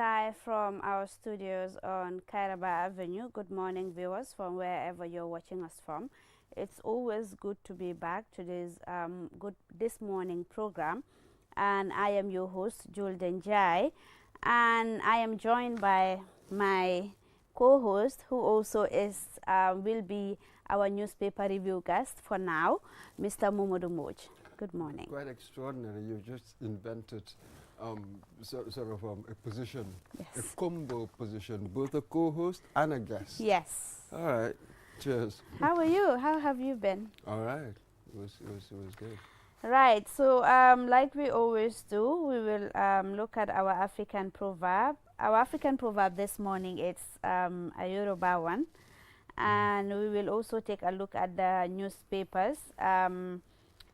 live from our studios on Kairaba Avenue. Good morning, viewers, from wherever you're watching us from. It's always good to be back to this morning program, and I am your host, Jul Denjai, and I am joined by my co-host, who also will be our newspaper review guest for now, Mr. Momodu Moj. Good morning. Quite extraordinary. You've just invented a position, yes. A combo position, both a co-host and a guest. Yes. All right. Cheers. How are you? How have you been? All right. It was good. Right. So, like we always do, we will look at our African proverb. Our African proverb this morning, it's a Yoruba one. And we will also take a look at the newspapers.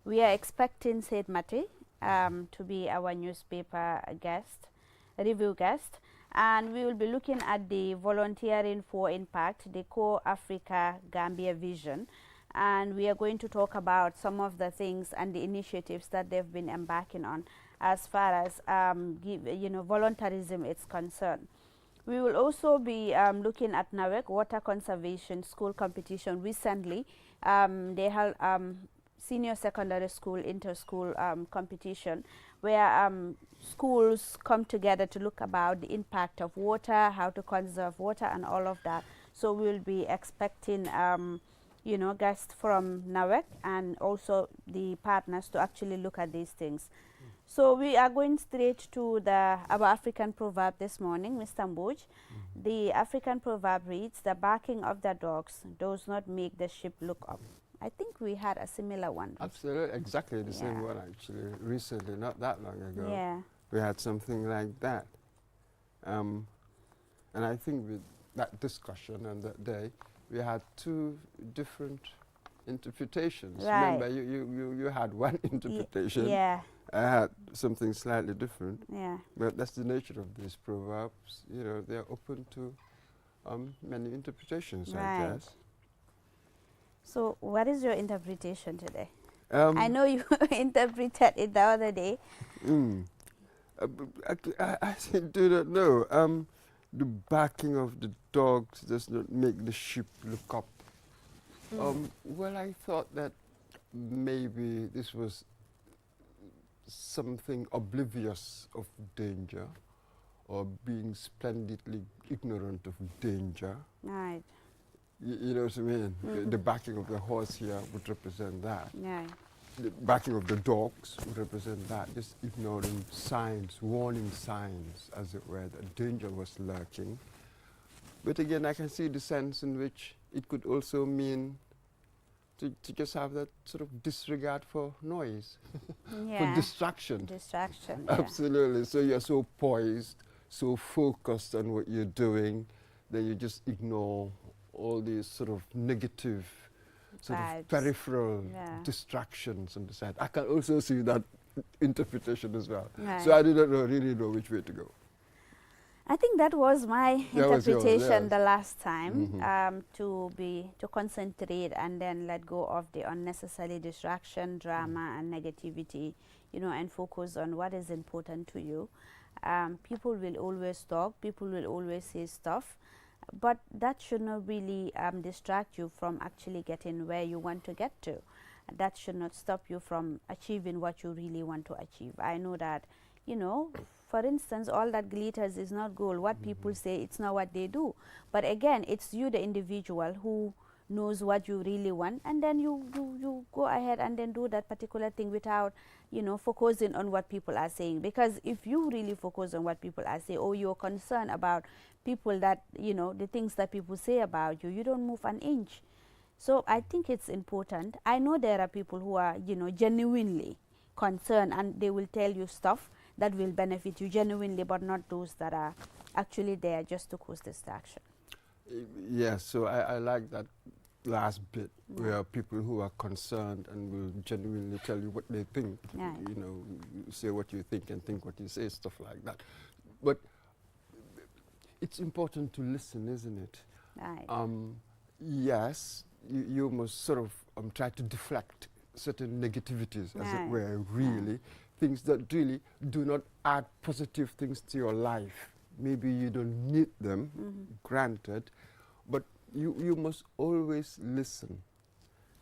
We are expecting Said Mati to be our newspaper review guest, and we will be looking at the Volunteering for Impact, the Core Africa Gambia Vision, and we are going to talk about some of the things and the initiatives that they've been embarking on as far as voluntarism is concerned. We will also be looking at NAWEC Water Conservation School Competition. Recently, they held senior secondary school inter-school competition where schools come together to look about the impact of water, how to conserve water and all of that. So we will be expecting guests from NAWEC and also the partners to actually look at these things. So we are going straight to our African proverb this morning, Mr. Mboj. The African proverb reads, "The barking of the dogs does not make the sheep look up." I think we had a similar one. Absolutely, exactly the same one actually. Recently, not that long ago, we had something like that. And I think with that discussion and that day, we had two different interpretations. Right. Remember, you had one interpretation. Yeah. I had something slightly different. Yeah. But that's the nature of these proverbs. You know, they're open to many interpretations, right. I guess. So, what is your interpretation today? I know you interpreted it the other day. I do not know. The barking of the dogs does not make the sheep look up. Well, I thought that maybe this was something oblivious of danger or being splendidly ignorant of danger. Right. You know what I mean? The backing of the horse here would represent that. Yeah. The backing of the dogs would represent that. Just ignoring signs, warning signs, as it were, that danger was lurking. But again, I can see the sense in which it could also mean to just have that sort of disregard for noise, for distraction. Distraction. Absolutely. So you're so poised, so focused on what you're doing, that you just ignore all these sort of negative, sort of peripheral distractions on the side. I can also see that interpretation as well. Right. So I didn't really know which way to go. I think that was my interpretation the last time, to concentrate and then let go of the unnecessary distraction, drama and negativity, and focus on what is important to you. People will always talk, people will always say stuff, but that should not really distract you from actually getting where you want to get to. That should not stop you from achieving what you really want to achieve. I know that, for instance, all that glitters is not gold. What people say, it's not what they do. But again, it's you, the individual, who knows what you really want, and then you go ahead and then do that particular thing without, focusing on what people are saying. Because if you really focus on what people are saying, or you're concerned about people that, the things that people say about you, you don't move an inch. So I think it's important. I know there are people who are, genuinely concerned, and they will tell you stuff that will benefit you genuinely, but not those that are actually there just to cause distraction. Yes, so I like that last bit where people who are concerned and will genuinely tell you what they think, say what you think and think what you say, stuff like that. But it's important to listen, isn't it? Right. Yes, you must sort of try to deflect certain negativities, as it were, really, things that really do not add positive things to your life. maybe you don't need them, granted, but you must always listen.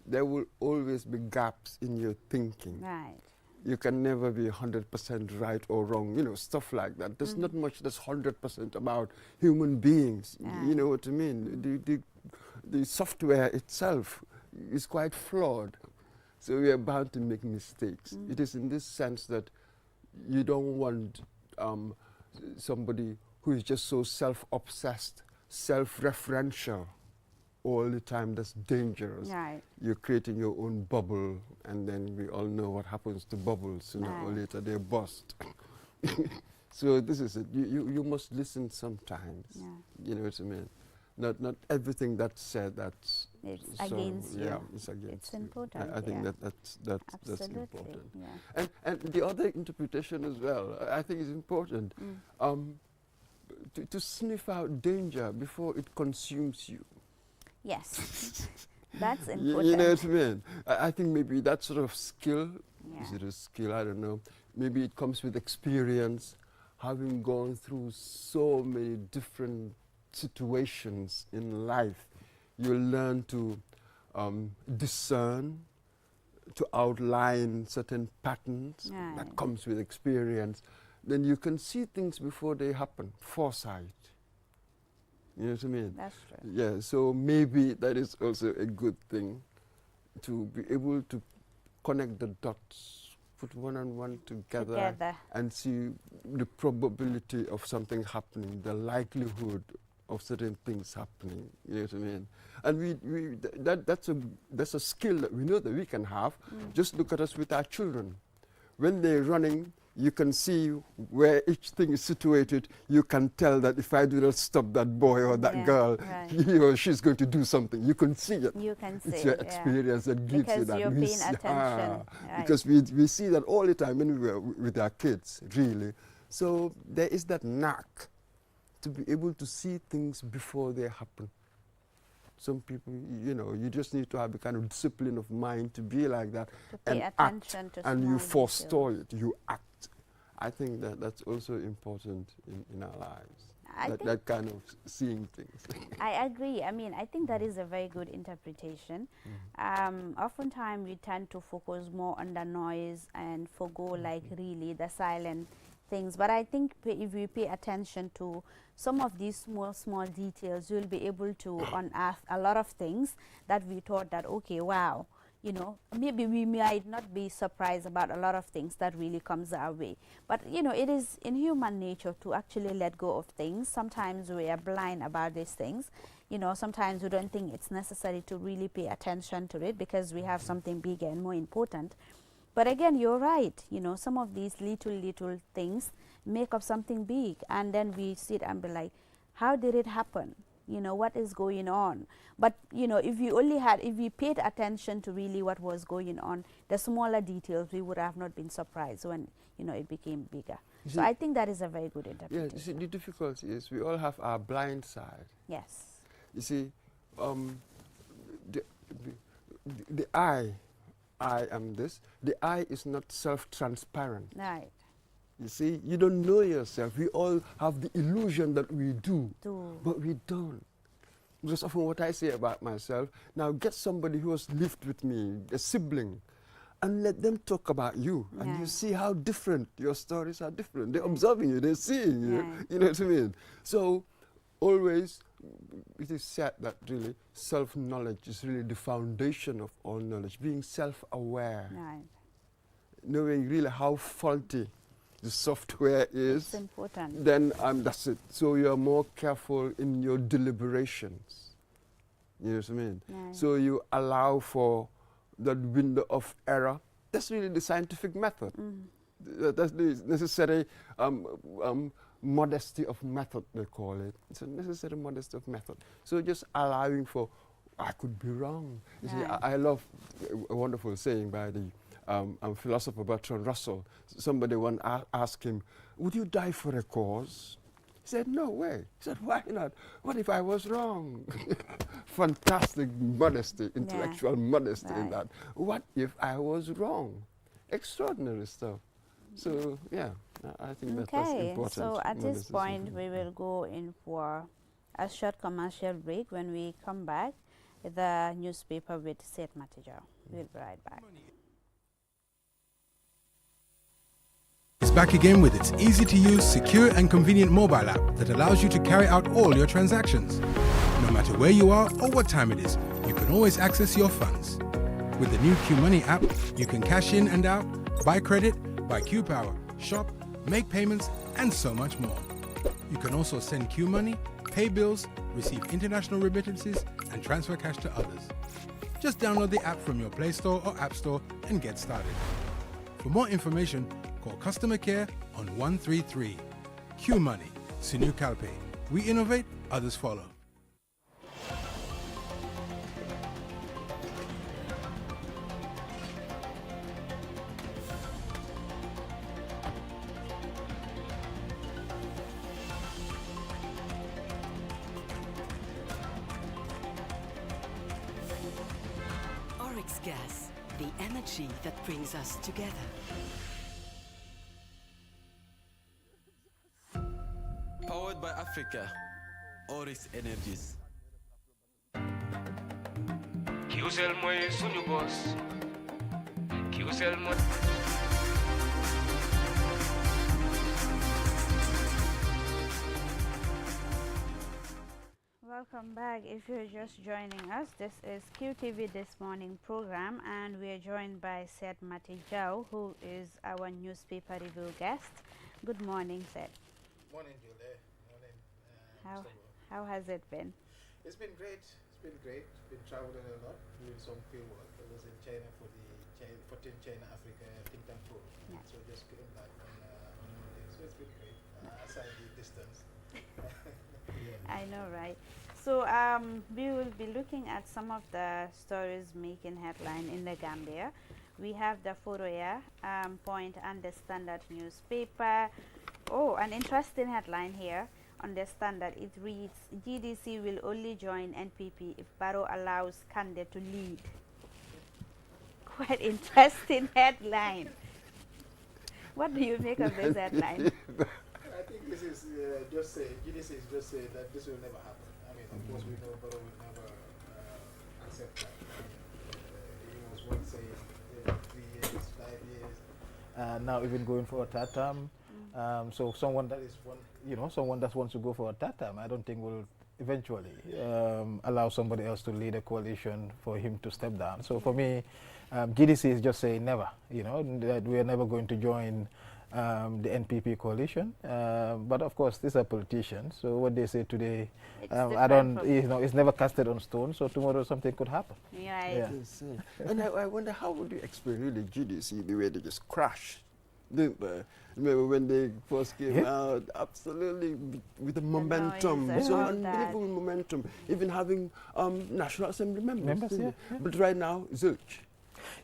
There will always be gaps in your thinking. Right. You can never be 100% right or wrong, you know, stuff like that. There's not much that's 100% about human beings. You know what I mean? The software itself is quite flawed. So we are bound to make mistakes. It is in this sense that you don't want somebody who is just so self-obsessed, self-referential all the time. That's dangerous. Right. You're creating your own bubble, and then we all know what happens to bubbles. Sooner or later, they burst. So this is it. You must listen sometimes. Yeah. You know what I mean? Not everything that's said that's It's so, against you. yeah, it's against It's you. important. I think yeah. that's Absolutely. important. Yeah. And the other interpretation as well, I think is important. To sniff out danger before it consumes you. Yes. That's You important. know what I mean? I think maybe that sort of skill, is Yeah. it a skill? I don't know. Maybe it comes with experience, having gone through so many different situations in life. You learn to discern, to outline certain patterns. Right. That comes with experience. Then you can see things before they happen. Foresight. You know what I mean? That's true. Yeah, so maybe that is also a good thing, to be able to connect the dots, put one and one together, and see the probability of something happening, the likelihood of certain things happening. You know what I mean? And that's a skill that we know that we can have. Just look at us with our children. When they're running, you can see where each thing is situated. You can tell that if I do not stop that boy or that girl, right. he or she's going to do something. You can see it. You can see It's your it, experience that gives you because that. you're We paying see- attention. Right. Because we see that all the time when we were with our kids, really. So there is that knack to be able to see things before they happen. Some people, you know, you just need to have a kind of discipline of mind to be like that, To pay and attention act, to and you small forestall details. it, you act. I think that that's also important in our lives, I that, think that kind of seeing things. I agree. I mean, I think that is a very good interpretation. Oftentimes, we tend to focus more on the noise and forgo, like, really the silent things. But I think if we pay attention to some of these small details, you'll be able to unearth a lot of things that we thought that, okay, wow, you know, maybe we might not be surprised about a lot of things that really comes our way. But, you know, it is in human nature to actually let go of things. Sometimes we are blind about these things. You know, sometimes we don't think it's necessary to really pay attention to it because we have something bigger and more important. But again, you're right. You know, some of these little things make up something big, and then we sit and be like, how did it happen? You know, what is going on? But, you know, if we paid attention to really what was going on, the smaller details, we would have not been surprised when, you know, it became bigger. So I think that is a very good interpretation. Yeah, you see, the difficulty is we all have our blind side. Yes. You see, the I am this. The I is not self-transparent. Right. You see, you don't know yourself. We all have the illusion that we do, Do. but we don't. Just often what I say about myself, now get somebody who has lived with me, a sibling, and let them talk about you. And you Yeah. see how different your stories are different. They're observing you, they're seeing you. Right. You know what I mean? So always, it is said that really self-knowledge is really the foundation of all knowledge. Being self-aware, Right. knowing really how faulty the software is, It's important. then that's it. So you're more careful in your deliberations. You know what I mean? Right. So you allow for that window of error. That's really the scientific method. That's the necessary modesty of method, they call it. It's a necessary modesty of method. So just allowing for, I could be wrong. You see, Right. I love a wonderful saying by the philosopher Bertrand Russell. Somebody once asked him, would you die for a cause? He said, no way. He said, why not? What if I was wrong? Fantastic modesty, intellectual modesty in Right. that. What if I was wrong? Extraordinary stuff. So yeah, I think that's Okay, important. so at No, this point important. we will go in for a short commercial break. When we come back, the newspaper with Seth Matijao. We'll be right back. It's back again with its easy-to-use, secure and convenient mobile app that allows you to carry out all your transactions. No matter where you are or what time it is, you can always access your funds. With the new QMoney app, you can cash in and out, buy credit, buy QPower, shop, make payments, and so much more. You can also send QMoney, pay bills, receive international remittances, and transfer cash to others. Just download the app from your Play Store or App Store and get started. For more information, call customer care on 133. QMoney, Sinu Calpe. We innovate, others follow. Oryx Gas, the energy that brings us together. Powered by Africa, Oryx Energies. QCell mooy suñu boss. QCell mooy. Welcome back. If you're just joining us, this is QTV This Morning program, and we are joined by Seth Matijao, who is our newspaper review guest. Good morning, Seth. Morning, Julie. Morning. How has it been? It's been great. It's been great. Been traveling a lot, doing some field work. I was in China for the 14th China Africa Think Tank Forum. Yeah. So just came back on Monday. So it's been great. Aside the distance. I know, right? So we will be looking at some of the stories making headline in the Gambia. We have the Foroya Point and the Standard newspaper. Oh, an interesting headline here on the Standard. It reads, GDC will only join NPP if Barrow allows Kande to lead. Quite interesting headline. What do you make of this headline? I think this is just say, GDC is just saying that this will never happen. I mean, of course, we know Barrow will never accept that. He was once saying 3 years, 5 years. Now even going for a third term. So someone that is someone that wants to go for a third term, I don't think will eventually allow somebody else to lead a coalition for him to step down. So for me, GDC is just saying never, that we are never going to join the NPP coalition. But of course, these are politicians. So what they say today, I don't, it's never casted on stone. So tomorrow something could happen. Yeah. Yes, and I wonder how would you explain really GDC the way they just crashed, didn't they? Remember when they first came out, absolutely with the momentum, noise so and all unbelievable momentum, even having National Assembly members. Yeah. But right now, zilch.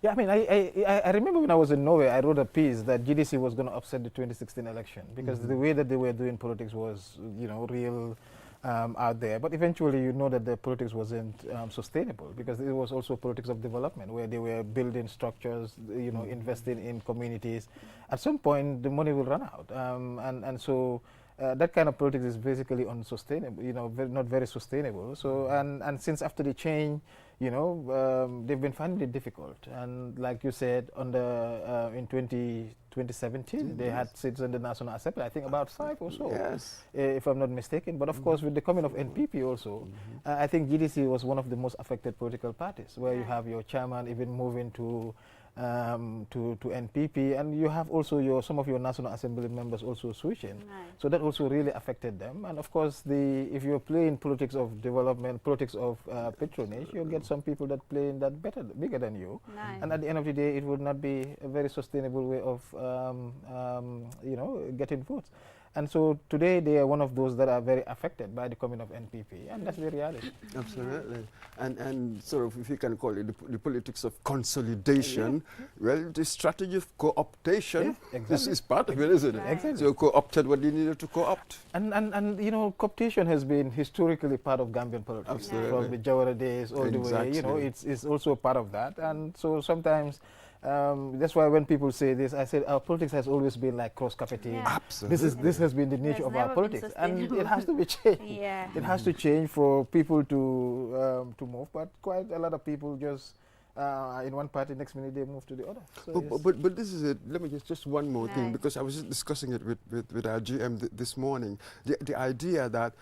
Yeah, I mean, I remember when I was in Norway, I wrote a piece that GDC was going to upset the 2016 election because the way that they were doing politics was, real out there. But eventually, that the politics wasn't sustainable because it was also politics of development where they were building structures, investing in communities. At some point, the money will run out. And so that kind of politics is basically unsustainable, not very sustainable. So, and since after the change, they've been finding it difficult. And like you said, in 2017, they had seats in the National Assembly, I think about 5 or so, if I'm not mistaken. But of course, with the coming of NPP also, I think GDC was one of the most affected political parties, where you have your chairman even moving to NPP, and you have also some of your National Assembly members also switching. So that also really affected them. And of course, if you're playing politics of development, politics of patronage, you'll get some people that play in that bigger than you. And at the end of the day, it would not be a very sustainable way of getting votes. And so today they are one of those that are very affected by the coming of NPP, and that's the reality. Absolutely. And sort of, if you can call it the politics of consolidation, well, the strategy of co-optation is part of it, isn't it? Exactly. So co-opted what they needed to co-opt. And co-optation has been historically part of Gambian politics. Absolutely. From the Jawara days all the way, it's also part of that. And so sometimes That's why when people say this, I said our politics has always been like cross-carpeting. Yeah. Absolutely. This has been the It nature has of our never been politics, and it sustainable. has to be changed. Yeah. It has to change for people to move. But quite a lot of people just in one party, next minute they move to the other. So it's- But this is it. Let me just one more thing, Right. because I was just discussing it with our GM this morning. The idea that,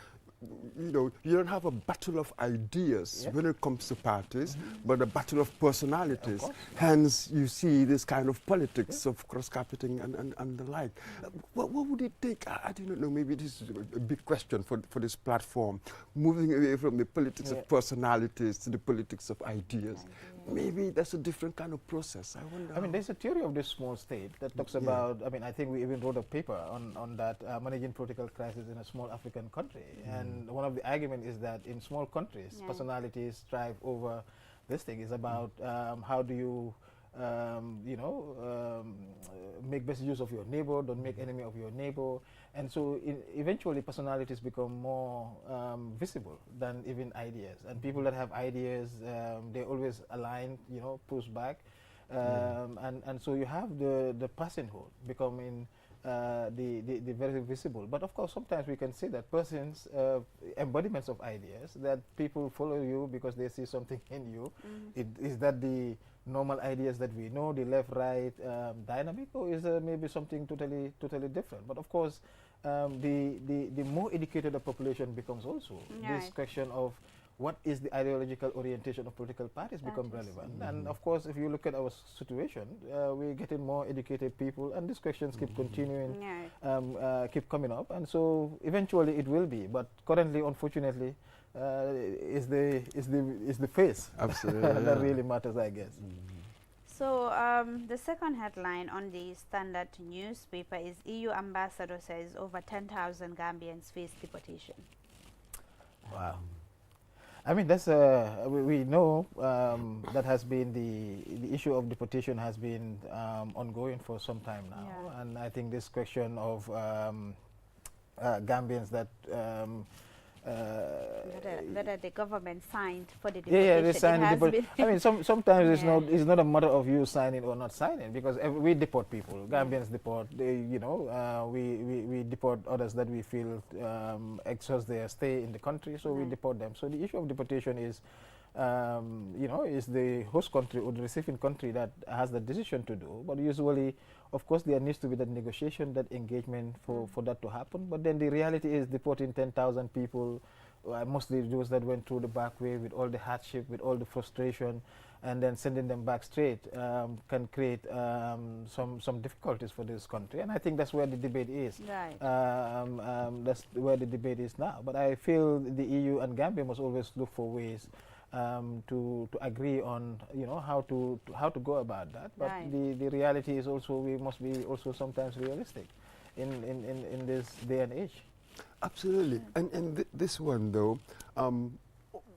you know, you don't have a battle of ideas when it comes to parties, but a battle of personalities. Hence, you see this kind of politics of cross-carpeting and the like. What would it take? I do not know. Maybe this is a big question for this platform. Moving away from the politics of personalities to the politics of ideas. Maybe that's a different kind of process. I wonder. I mean, there's a theory of this small state that talks about, I mean, I think we even wrote a paper on that, managing political crisis in a small African country. And one of the arguments is that in small countries, personalities strive over this thing. Is about how do you, make best use of your neighbor, don't make enemy of your neighbor. And so eventually personalities become more visible than even ideas. And people that have ideas, they always align, push back. And so you have the personhood becoming the very visible. But of course, sometimes we can say that persons, embodiments of ideas, that people follow you because they see something in you. Is that the normal ideas that we know, the left-right dynamic, or is there maybe something totally different? But of course, the more educated the population becomes also, this question of what is the ideological orientation of political parties become relevant. And of course, if you look at our situation, we're getting more educated people, and these questions keep continuing, keep coming up, and so eventually it will be. But currently, unfortunately, is the face Absolutely. that really matters, I guess. So the second headline on the Standard newspaper is EU ambassador says over 10,000 Gambians face deportation. Wow. I mean, that's we know that has been the issue of deportation has been ongoing for some time now, and I think this question of Gambians that whether the government signed for the deportation. They signed it has I mean, sometimes it's not a matter of you signing or not signing, because we deport people. Gambians deport. We deport others that we feel exhaust their stay in the country, so we deport them. So the issue of deportation is, is the host country or the receiving country that has the decision to do. But usually, of course, there needs to be that negotiation, that engagement for that to happen. But then the reality is deporting 10,000 people, mostly those that went through the back way with all the hardship, with all the frustration, and then sending them back straight can create some difficulties for this country. And I think that's where the debate is. Right. That's where the debate is now. But I feel the EU and Gambia must always look for ways to agree on how to go about that. But the reality is also we must be also sometimes realistic in this day and age. Absolutely. And this one though, on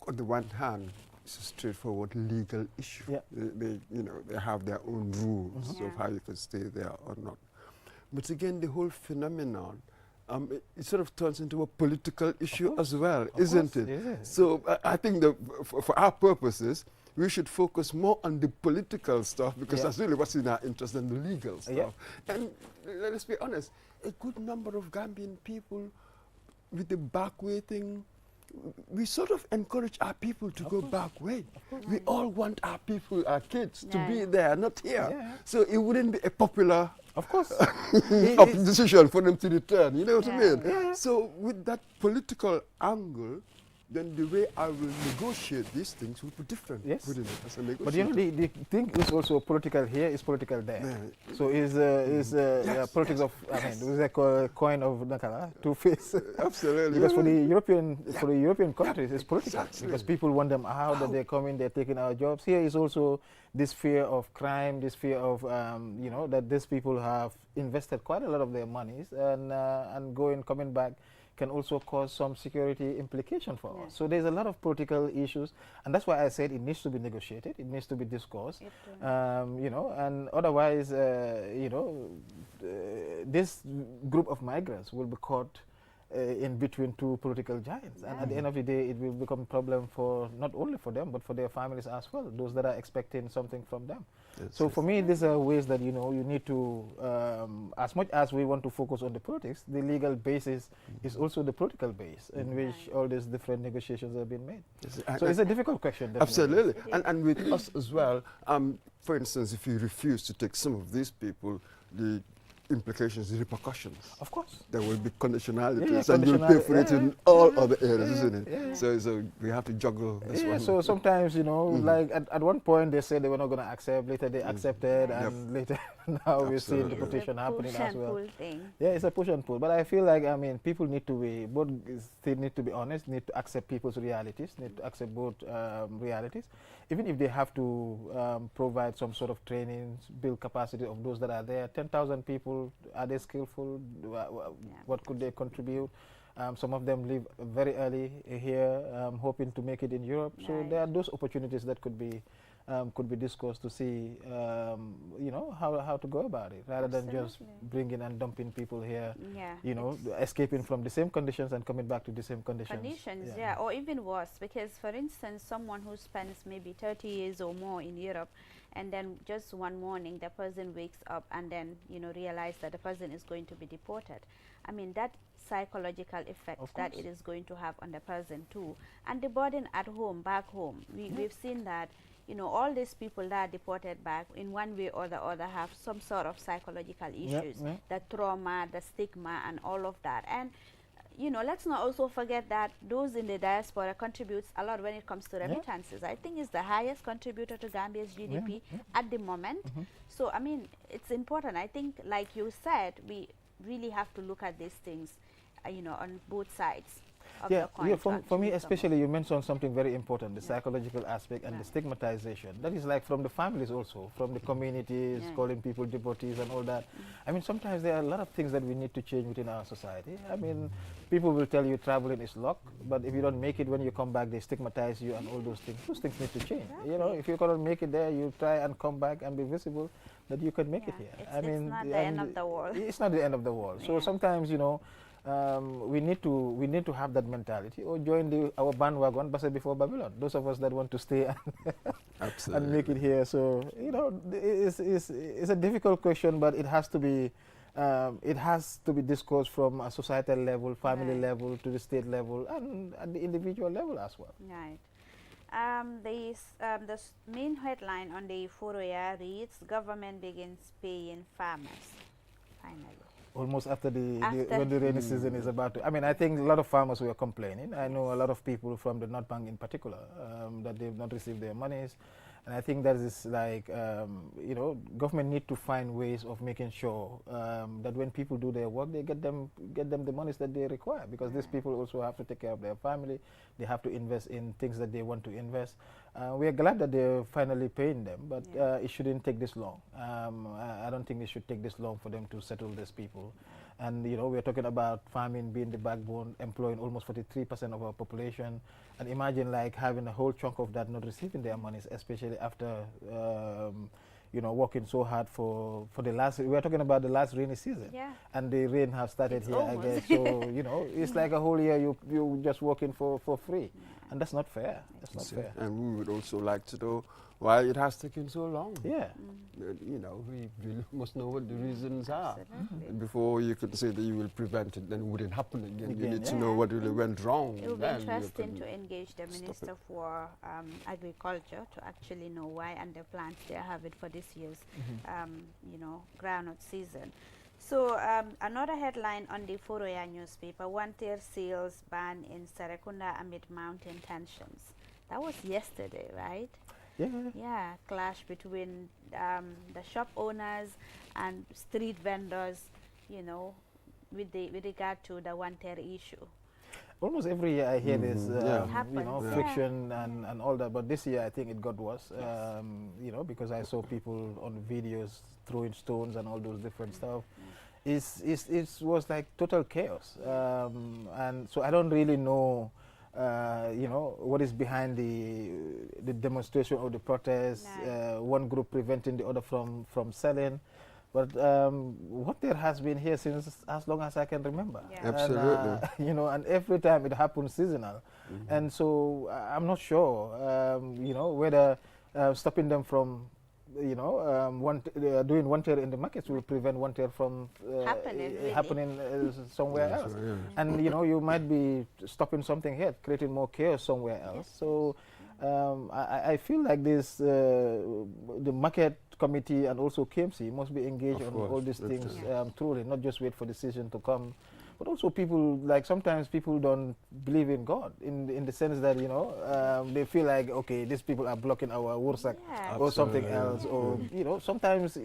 the one hand, it's a straightforward legal issue. Yeah. They have their own rules of how you can stay there or not. But again, the whole phenomenon, it sort of turns into a political issue as well, isn't it? Yeah. So I think that for our purposes, we should focus more on the political stuff, because that's really what's in our interest than the legal stuff. And let's be honest, a good number of Gambian people with the back way thing, we sort of encourage our people to go back way. We all want our people, our kids, to be there, not here. Yeah. So it wouldn't be a popular Of course. decision for them to return, you know what I mean? Yeah. So with that political angle, then the way I will negotiate these things will be different, Yes. wouldn't it, as a negotiator? But the thing is also political here is political there. Yeah. So is politics of, I mean, there is a coin of Nakala, two-face. Absolutely. Because for the European countries, it's political. Exactly. Because people want them out, that they're coming, they're taking our jobs. Here is also this fear of crime, this fear of, that these people have invested quite a lot of their monies and coming back can also cause some security implication for us. So there's a lot of political issues, and that's why I said it needs to be negotiated, it needs to be discussed, and otherwise, this group of migrants will be caught in between two political giants. And at the end of the day, it will become a problem for not only for them, but for their families as well, those that are expecting something from them. So for me, these are ways that, you know, you need to, as much as we want to focus on the politics, the legal basis is also the political base in which all these different negotiations have been made. So it's a difficult question. Definitely. Absolutely. And with us as well, for instance, if you refuse to take some of these people, the implications, the repercussions. Of course. There will be conditionalities, Yeah, and you'll pay for it in all other areas, isn't it? So we have to juggle this one. So sometimes, you know, like at one point they said they were not going to accept, later they accepted, and later now we're seeing the petition happening as well. Yeah, it's a push and pull. But I feel like, I mean, people need to be, both still need to be honest, need to accept people's realities, need to accept both realities. Even if they have to provide some sort of training, build capacity of those that are there. 10,000 people, are they skillful? What could they contribute? Some of them leave very early here, hoping to make it in Europe. So there are those opportunities that could be discussed to see, you know, how to go about it, rather than just bringing and dumping people here, you know, escaping from the same conditions and coming back to the same conditions. Or even worse, because for instance, someone who spends maybe 30 years or more in Europe, and then just one morning the person wakes up and then, you know, realize that the person is going to be deported. I mean, that psychological effect that it is going to have on the person too, and the burden at home, back home. We've seen that, you know, all these people that are deported back in one way or the other have some sort of psychological issues, the trauma, the stigma, and all of that. And, you know, let's not also forget that those in the diaspora contributes a lot when it comes to remittances. I think it's the highest contributor to Gambia's GDP at the moment. So, I mean, it's important. I think, like you said, we really have to look at these things, you know, on both sides. For me especially, you mentioned something very important, the psychological aspect and the stigmatization. That is like from the families also, from the communities, calling people deportees and all that. I mean, sometimes there are a lot of things that we need to change within our society. I mean, people will tell you traveling is luck, but if you don't make it when you come back, they stigmatize you and all those things. Those things need to change. You know, if you cannot make it there, you try and come back and be visible that you can make it here. It's not the end of the world. It's not the end of the world. So sometimes, you know, we need to have that mentality, or join our bandwagon, Basa before Babylon. Those of us that want to stay and make it here. So, you know, it's a difficult question, but it has to be discussed from a societal level, family level, to the state level, and at the individual level as well. Right. The main headline on the Foroya reads, "Government begins paying farmers." Finally. Almost after when the rainy season is about to. I mean, I think a lot of farmers were complaining. I know a lot of people from the North Bank in particular that they've not received their monies. And I think that is like, you know, government need to find ways of making sure that when people do their work, they get them the monies that they require, because these people also have to take care of their family. They have to invest in things that they want to invest. We are glad that they're finally paying them, but it shouldn't take this long. I don't think it should take this long for them to settle these people. And, you know, we're talking about farming being the backbone, employing almost 43% of our population. And imagine like having a whole chunk of that not receiving their monies, especially after, you know, working so hard for the last, we're talking about the last rainy season. And the rain has started here again. So, you know, it's like a whole year you just working for free. And that's not fair. That's not fair. And we would also like to know why it has taken so long. You know, we must know what the reasons are. Before you could say that you will prevent it, then it wouldn't happen again. You need to know what really went wrong. It would be interesting to engage the Minister for Agriculture to actually know why and the plans they are having for this year's, you know, groundnut season. So another headline on the Foroya newspaper, one-tier sales ban in Serekunda amid mounting tensions. That was yesterday, right? Yeah, clash between the shop owners and street vendors, you know, with regard to the one-tier issue. Almost every year I hear this, you know, friction and all that. But this year I think it got worse, you know, because I saw people on videos throwing stones and all those different stuff. It was like total chaos. And so I don't really know, you know, what is behind the demonstration or the protest. One group preventing the other from selling. But water has been here since as long as I can remember. Yeah. Absolutely. And, you know, and every time it happens seasonal. And so I'm not sure, you know, whether stopping them from, you know, doing one tier in the markets will prevent one tier from happening somewhere else. So, yeah. And you know, you might be stopping something here, creating more chaos somewhere else. So I feel like this, the market committee and also KMC must be engaged Of on course, all these that's things it. truly, not just wait for decision to come. But also people, like sometimes people don't believe in God in the sense that, you know, they feel like, okay, these people are blocking our wursak Yeah. or something Absolutely, else. Or, you know, sometimes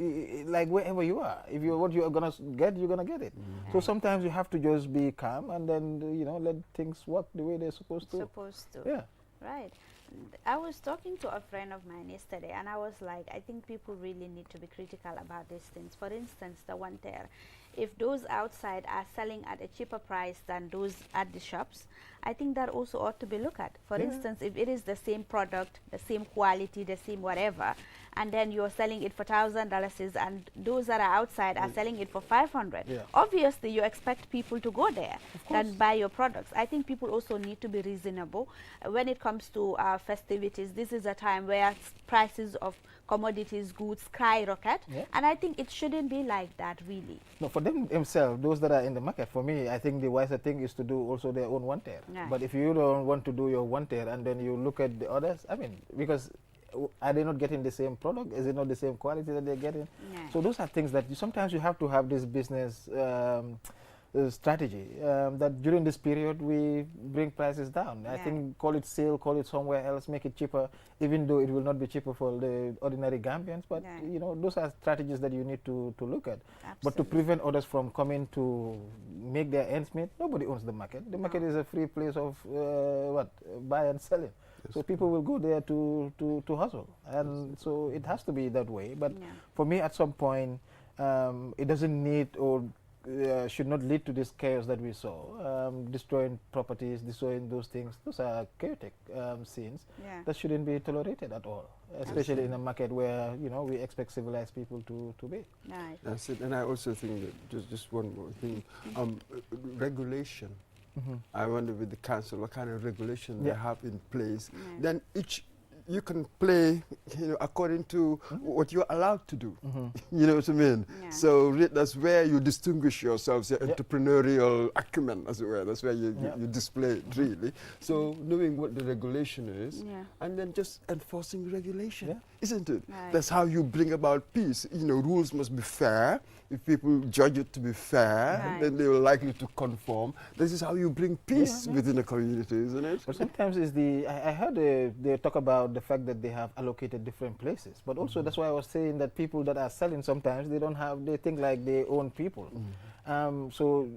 like wherever you are, if you what you're going to get, you're going to get it. So sometimes you have to just be calm and then, you know, let things work the way they're supposed to. Supposed to. Yeah. Right. I was talking to a friend of mine yesterday, and I was like, I think people really need to be critical about these things. For instance, the one tier. If those outside are selling at a cheaper price than those at the shops, I think that also ought to be looked at. For instance, if it is the same product, the same quality, the same whatever, and then you're selling it for $1,000 and those that are outside are selling it for 500, Yeah. obviously you expect people to go there and buy your products. I think people also need to be reasonable. When it comes to festivities, this is a time where prices of commodities, goods skyrocket, Yeah. and I think it shouldn't be like that, really. No, for them themselves, those that are in the market, for me, I think the wiser thing is to do also their own one tier. Right. But if you don't want to do your one tier and then you look at the others, I mean, because are they not getting the same product? Is it not the same quality that they're getting? Yeah. So those are things that sometimes you have to have this business strategy that during this period we bring prices down. I Yeah. think call it sale, call it somewhere else, make it cheaper, even though it will not be cheaper for the ordinary Gambians. But Yeah. you know, those are strategies that you need to look at. But to Absolutely. prevent others from coming to make their ends meet, nobody owns the market. The market is a free place of buy and selling. So people will go there to hustle, and so it has to be that way. But Yeah. for me, at some point, it doesn't need or should not lead to this chaos that we saw, destroying properties, destroying those things. Those are chaotic scenes Yeah. that shouldn't be tolerated at all, especially in a market where, you know, we expect civilized people to be. Right. That's it. And I also think that just one more thing, regulation. I wonder with the council what kind of regulation they Yeah. have in place. Yeah. Then you can play, you know, according to what you're allowed to do. You know what I mean? Yeah. So that's where you distinguish yourselves, your Yeah. entrepreneurial acumen, as it were. That's where Yeah. you display it, really. So knowing what the regulation is, Yeah. and then just enforcing regulation, Yeah. isn't it? Right. That's how you bring about peace. You know, rules must be fair. If people judge it to be fair, Right. then they are likely to conform. This is how you bring peace Yeah. within a community, isn't it? But sometimes is I heard they talk about the fact that they have allocated different places, but also that's why I was saying that people that are selling sometimes they think like they own people. So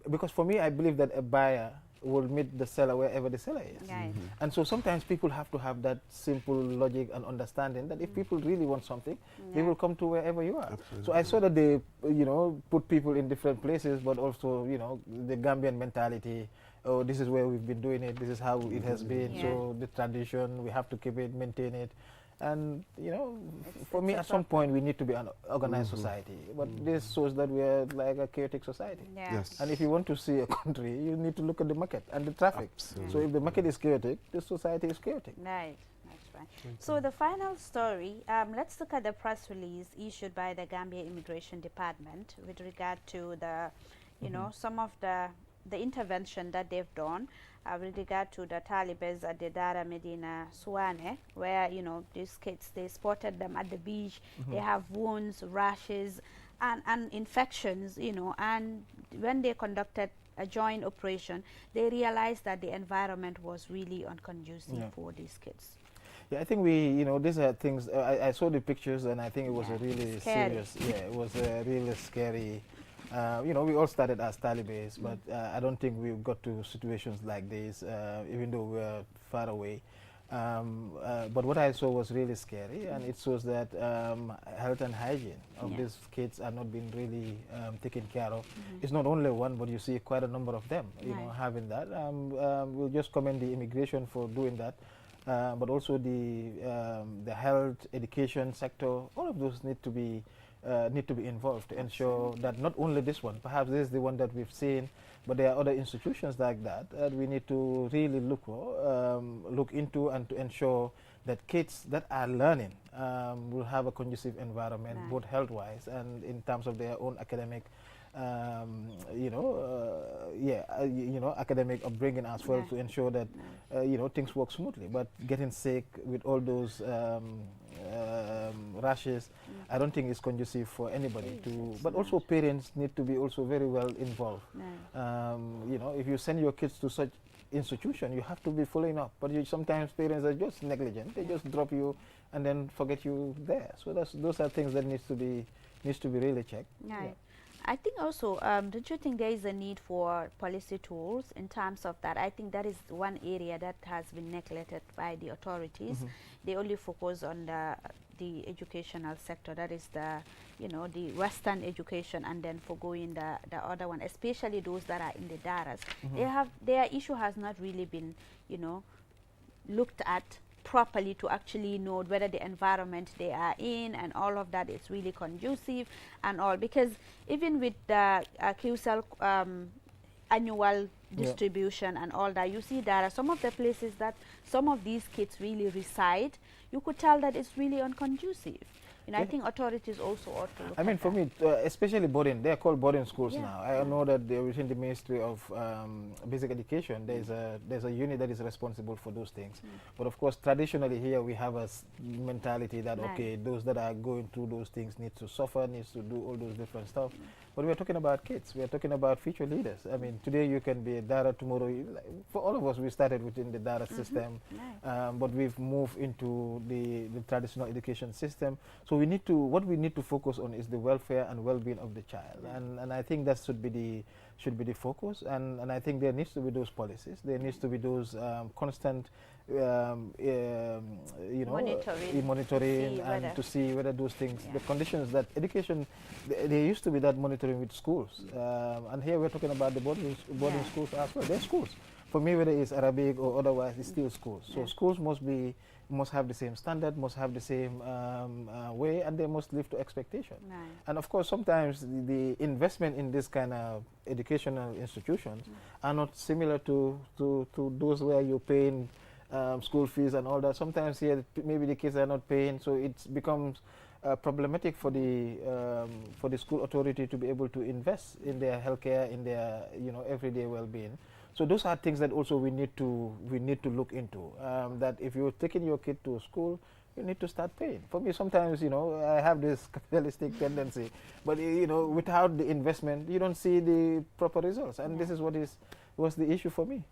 because for me, I believe that a buyer will meet the seller wherever the seller is. Right. And so sometimes people have to have that simple logic and understanding that if people really want something, they Yeah. will come to wherever you are. Absolutely. So I saw that they, you know, put people in different places, but also, you know, the Gambian mentality. Oh, this is where we've been doing it. This is how it has been. Yeah. So the tradition, we have to keep it, maintain it. And, you know, It's- for me, it's a at some point, we need to be an organized society. But this shows that we are like a chaotic society. Yeah. Yes. And if you want to see a country, you need to look at the market and the traffic. So if the market is chaotic, the society is chaotic. Right, that's right. So the final story, let's look at the press release issued by the Gambia Immigration Department with regard to the, you know, some of the intervention that they've done with regard to the Talibans at the Dara Medina Suwane, where, you know, these kids, they spotted them at the beach, they have wounds, rashes, and infections, you know, and when they conducted a joint operation, they realized that the environment was really unconducive Yeah. for these kids. Yeah, I think you know, these are things, I saw the pictures and I think it was Yeah, a really scary. serious, it was a really scary. You know, we all started as Talibans, but I don't think we got to situations like this, even though we were far away. But what I saw was really scary, and it shows that health and hygiene of Yeah. these kids are not being really taken care of. It's not only one, but you see quite a number of them, you know, Right. having that. We'll just commend the immigration for doing that. But also the health, education sector, all of those need to be need to be involved to ensure that not only this one, perhaps this is the one that we've seen, but there are other institutions like that that we need to really look into, and to ensure that kids that are learning will have a conducive environment, both health-wise and in terms of their own academic, academic upbringing as well, to ensure that things work smoothly. But getting sick with all those rashes, I don't think is conducive for anybody. But also parents need to be also very well involved. If you send your kids to such institution, you have to be following up. But sometimes parents are just negligent; they just drop you and then forget you there. So those are things that needs to be really checked. I think also, don't you think there is a need for policy tools in terms of that? I think that is one area that has been neglected by the authorities. They only focus on the educational sector, that is the Western education, and then forgoing the other one, especially those that are in the daras. Their issue has not really been looked at properly to actually know whether the environment they are in and all of that is really conducive and all, because even with the QCell annual distribution and all that, you see there are some of the places that some of these kids really reside, you could tell that it's really unconducive. I think authorities also ought to look at for me, especially boarding, they are called boarding schools now. I know that within the Ministry of Basic Education, there's a unit that is responsible for those things. But of course, traditionally here we have a mentality that, okay, those that are going through those things need to suffer, needs to do all those different stuff. But we're talking about kids. We're talking about future leaders. I mean, today you can be a Dara, tomorrow, for all of us, we started within the Dara system, but we've moved into the traditional education system. So what we need to focus on is the welfare and well-being of the child, and I think that should be the focus. And I think there needs to be those policies. There needs to be those constant monitoring and to see whether those things, the conditions that education, there used to be that monitoring with schools, and here we're talking about the boarding schools as well. They're schools. For me, whether it's Arabic or otherwise, it's still schools. So schools must have the same standard, must have the same way, and they must live to expectation. And of course, sometimes the investment in this kind of educational institutions are not similar to those where you're paying school fees and all that. Sometimes here, maybe the kids are not paying, so it becomes problematic for the school authority to be able to invest in their healthcare, in their everyday well-being. So those are things that also we need to look into. That if you're taking your kid to school, you need to start paying. For me, sometimes I have this capitalistic tendency, but without the investment, you don't see the proper results, and this is was the issue for me.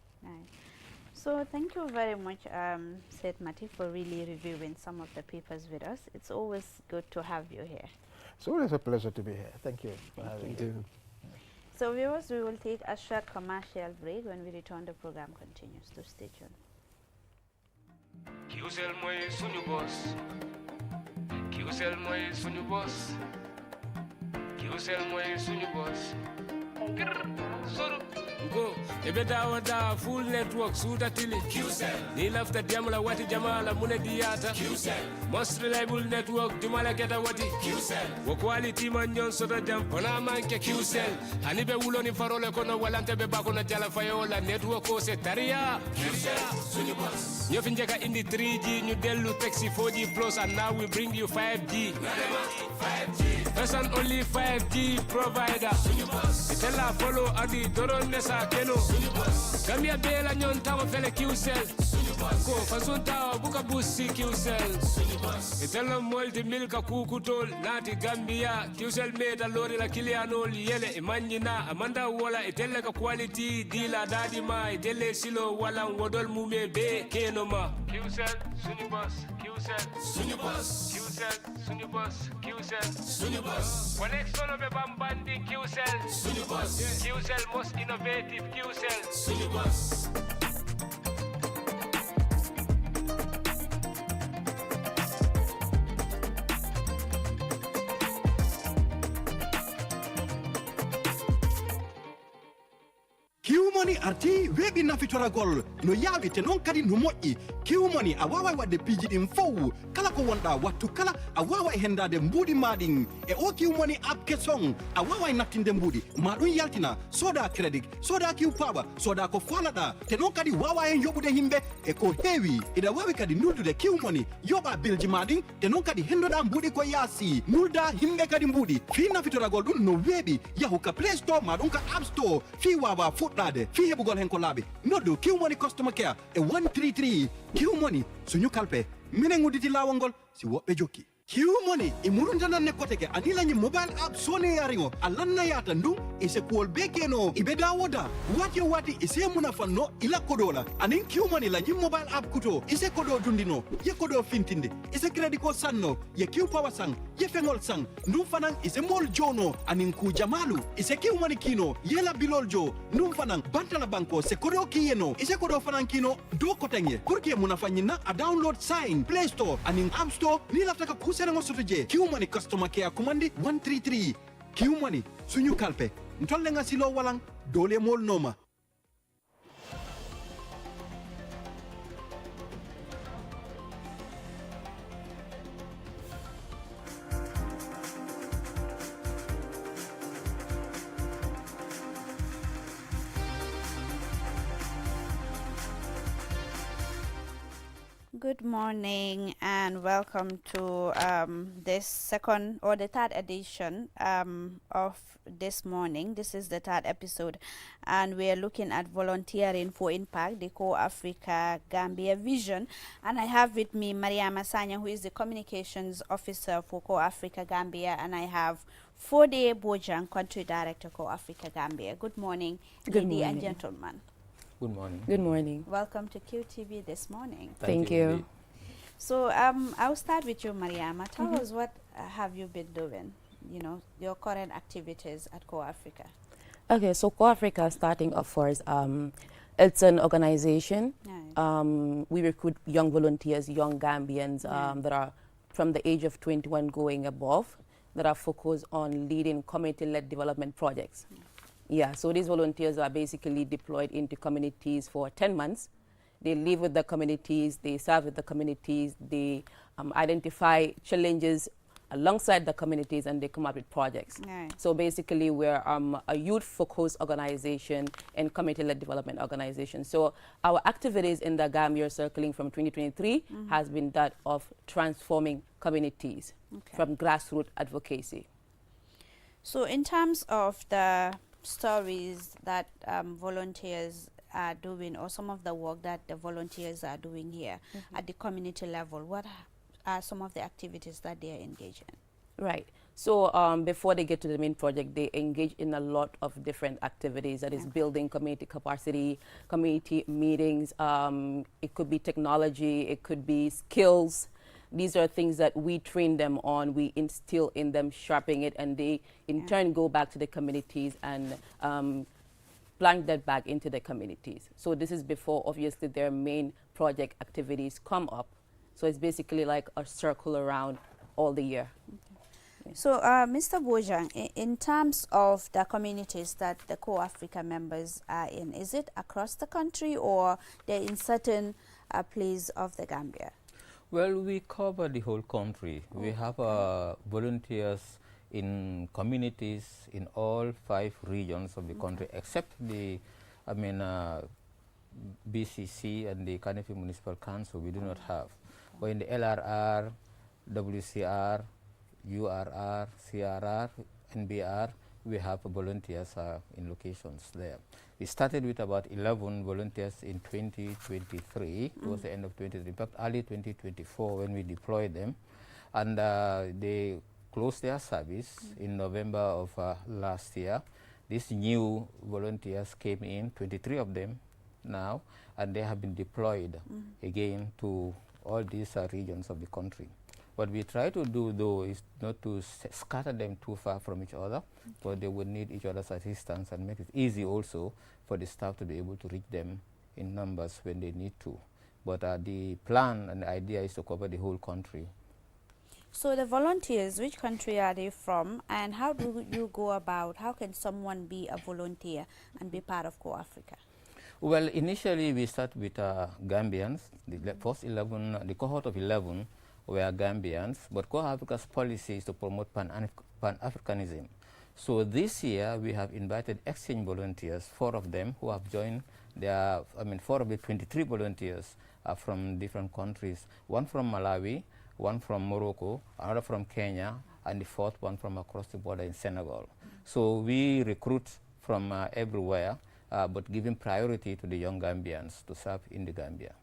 So thank you very much, Seth Mati, for really reviewing some of the papers with us. It's always good to have you here. It's always a pleasure to be here. Thank you for having me. So viewers, we will take a short commercial break. When we return, the program continues. So stay tuned. QCell moy suñu boss. QCell moy suñu boss. QCell moy suñu boss. Go, ebe dawa full network suta tili QCell. Ni lafta diamla wati jamala mune diata QCell. Most reliable network dumala keta wati QCell. Wo quality man nyon sota jam pona manke QCell. Hanibe wulo ni farole kono walante be bako na jala fayola network ko se taria QCell suñu boss. Ñu fi njëkka indi 3G ñu delu taxi 4G plus, and now we bring you 5G. 5G. First and only 5G provider. Suñu boss. Itella follow adi doron nesa keno. Suñu boss. Gambia bela nyon tawo fele QCell. Suñu boss. Ko fasun tawo buka busi QCell. Suñu boss. Itella multi milka kukutol nati Gambia QCell meta lori la kilianol yele imanyina amanda wala itella ka quality dila dadi ma itelle silo wala wodol mume be keno ma QCell suñu boss. QCell suñu boss. QCell suñu boss. QCell suñu boss. Connect solo be bambandi QCell suñu boss. QCell most innovative QCell suñu boss. Q Kiwmoni arti webi nafitoragol no yawi te non kadi no moƴƴi Kiwmoni a wawa wadde piiji ɗin fow kala ko wonɗa wattu kala a wawa hendade mbuuɗi maɗin e o Kiwmoni app kesong a wawa nattinde mbuuɗi ma ɗum yaltina soda credit soda kiw paba soda ko falaɗa te non kadi wawa hen yoɓude himɓe e ko heewi ina wawi kadi nuldude Kiwmoni yoɓa bilji maɗin te non kadi hendoɗa mbuuɗi ko yaasi nulda himɓe kadi mbuuɗi fi nafitoragol ɗum no weeɓi yahu ka play store ma ɗum ka app store fi wawa fuɗɗade fi heɓugol hen ko laaɓi noddu Kiwmoni customer care e 133 Kiwmoni suñu kalpe minen udditi lawol ngol si woɓɓe jokki Kiwmoni e muruntananne koteke anilañi mobile app sone yariŋo a lannayata ndun e se kuwol be keno ibe dawoda wati o wati e se muna fanno ila kodola anin Kiwmoni la ñim mobile app kuto e se kodo dundino ye kodo fintinde e se credit ko sanno ye Kiw Power sang ye feŋol sang ndun fanan e se mol jono anin ku jamalu e se Kiwmoni kino yela bilol jo ndun fanan bantala banko se kodo kiyeno e se kodo fanan kino do kotenye pour que muna fanyina a download sign play store anin app store ni laftaka kusenango soto je Kiwmoni customer care commandi 133 Kiwmoni suñu kalpe ntolle nga silo walang dole mol noma. Good morning and welcome to this second or the third edition of this morning. This is the third episode and we are looking at volunteering for impact, the Co-Africa Gambia vision. And I have with me Mariama Sanya, who is the communications officer for Co-Africa Gambia, and I have Fode Bojang, country director, Co-Africa Gambia. Good morning, ladies and gentlemen. Good morning. Good morning. Welcome to QTV this morning. Thank you. So I'll start with you, Mariama. Tell us what have you been doing, you know, your current activities at Co-Africa. Okay, so Co-Africa, starting off first, it's an organization. Nice. We recruit young volunteers, young Gambians that are from the age of 21 going above, that are focused on leading community-led development projects. Yeah, so these volunteers are basically deployed into communities for 10 months. They live with the communities, they serve with the communities, they identify challenges alongside the communities, and they come up with projects. Right. So basically we're a youth-focused organization and community-led development organization. So our activities in the Gambia circling from 2023 has been that of transforming communities from grassroots advocacy. So in terms of the stories that volunteers are doing, or some of the work that the volunteers are doing here at the community level, what are some of the activities that they are engaged in? Right. So before they get to the main project, they engage in a lot of different activities, that is building community capacity, community meetings, it could be technology, it could be skills. These are things that we train them on, we instill in them, sharpen it, and they in turn go back to the communities and plant that back into the communities. So this is before, obviously, their main project activities come up. So it's basically like a circle around all the year. Okay. So Mr. Bojang, in terms of the communities that the Co-Africa members are in, is it across the country or they're in certain places of the Gambia? Well, we cover the whole country. We have volunteers in communities in all 5 regions of the country, except the, BCC and the Kanifi Municipal Council, we do not have. But in the LRR, WCR, URR, CRR, NBR, we have volunteers in locations there. We started with about 11 volunteers in 2023, towards the end of 2023, in fact early 2024 when we deployed them, and they closed their service in November of last year. These new volunteers came in, 23 of them now, and they have been deployed again to all these regions of the country. What we try to do, though, is not to scatter them too far from each other, but they would need each other's assistance and make it easy also for the staff to be able to reach them in numbers when they need to. But the plan and the idea is to cover the whole country. So the volunteers, which country are they from, and how do you go about, how can someone be a volunteer and be part of Co-Africa? Well, initially we start with Gambians. First 11, the cohort of 11 were Gambians, but Core Africa's policy is to promote Pan-Africanism. So this year we have invited exchange volunteers, 4 of them who have joined. 4 of the 23 volunteers are from different countries. 1 from Malawi, 1 from Morocco, another from Kenya, and the 4th one from across the border in Senegal. So we recruit from everywhere, but giving priority to the young Gambians to serve in the Gambia.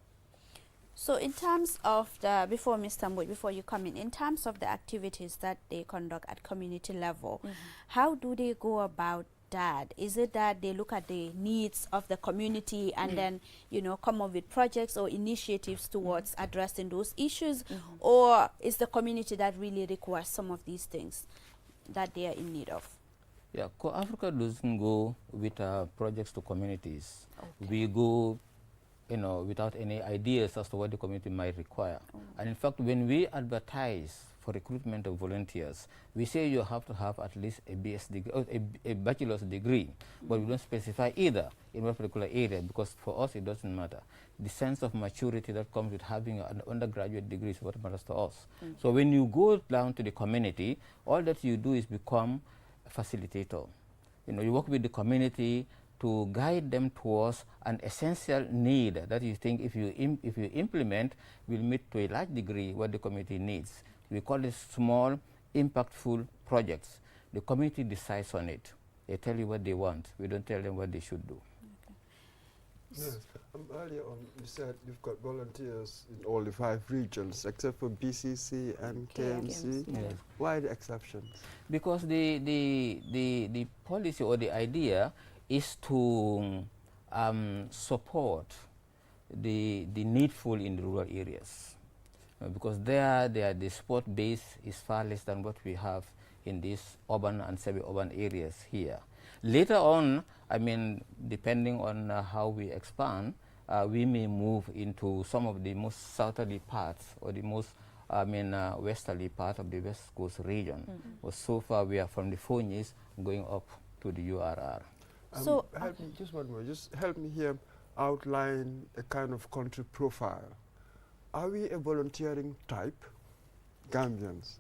So in terms of the, before Mr. Mbui, before you come in terms of the activities that they conduct at community level, how do they go about that? Is it that they look at the needs of the community and then, you know, come up with projects or initiatives towards addressing those issues, or is the community that really requires some of these things that they are in need of? Yeah, Core Africa doesn't go with projects to communities. We go, you know, without any ideas as to what the community might require. And in fact, when we advertise for recruitment of volunteers, we say you have to have at least a BS degree, or a bachelor's degree, but we don't specify either in what particular area, because for us it doesn't matter. The sense of maturity that comes with having an undergraduate degree is what matters to us. So when you go down to the community, all that you do is become a facilitator. You know, you work with the community to guide them towards an essential need that you think if you implement will meet to a large degree what the community needs. We call it small, impactful projects. The community decides on it. They tell you what they want. We don't tell them what they should do. Yes. Earlier on, you said you've got volunteers in all the 5 regions, except for BCC and KMC. Yes. Why the exceptions? Because the policy or the idea is to support the needful in the rural areas. Because the sport base is far less than what we have in these urban and semi-urban areas here. Later on, I mean, depending on how we expand, we may move into some of the most southerly parts or the most westerly part of the West Coast region. But so far, we are from the Fonies going up to the URR. So help me, just one more, just help me here outline a kind of country profile. Are we a volunteering type, Gambians?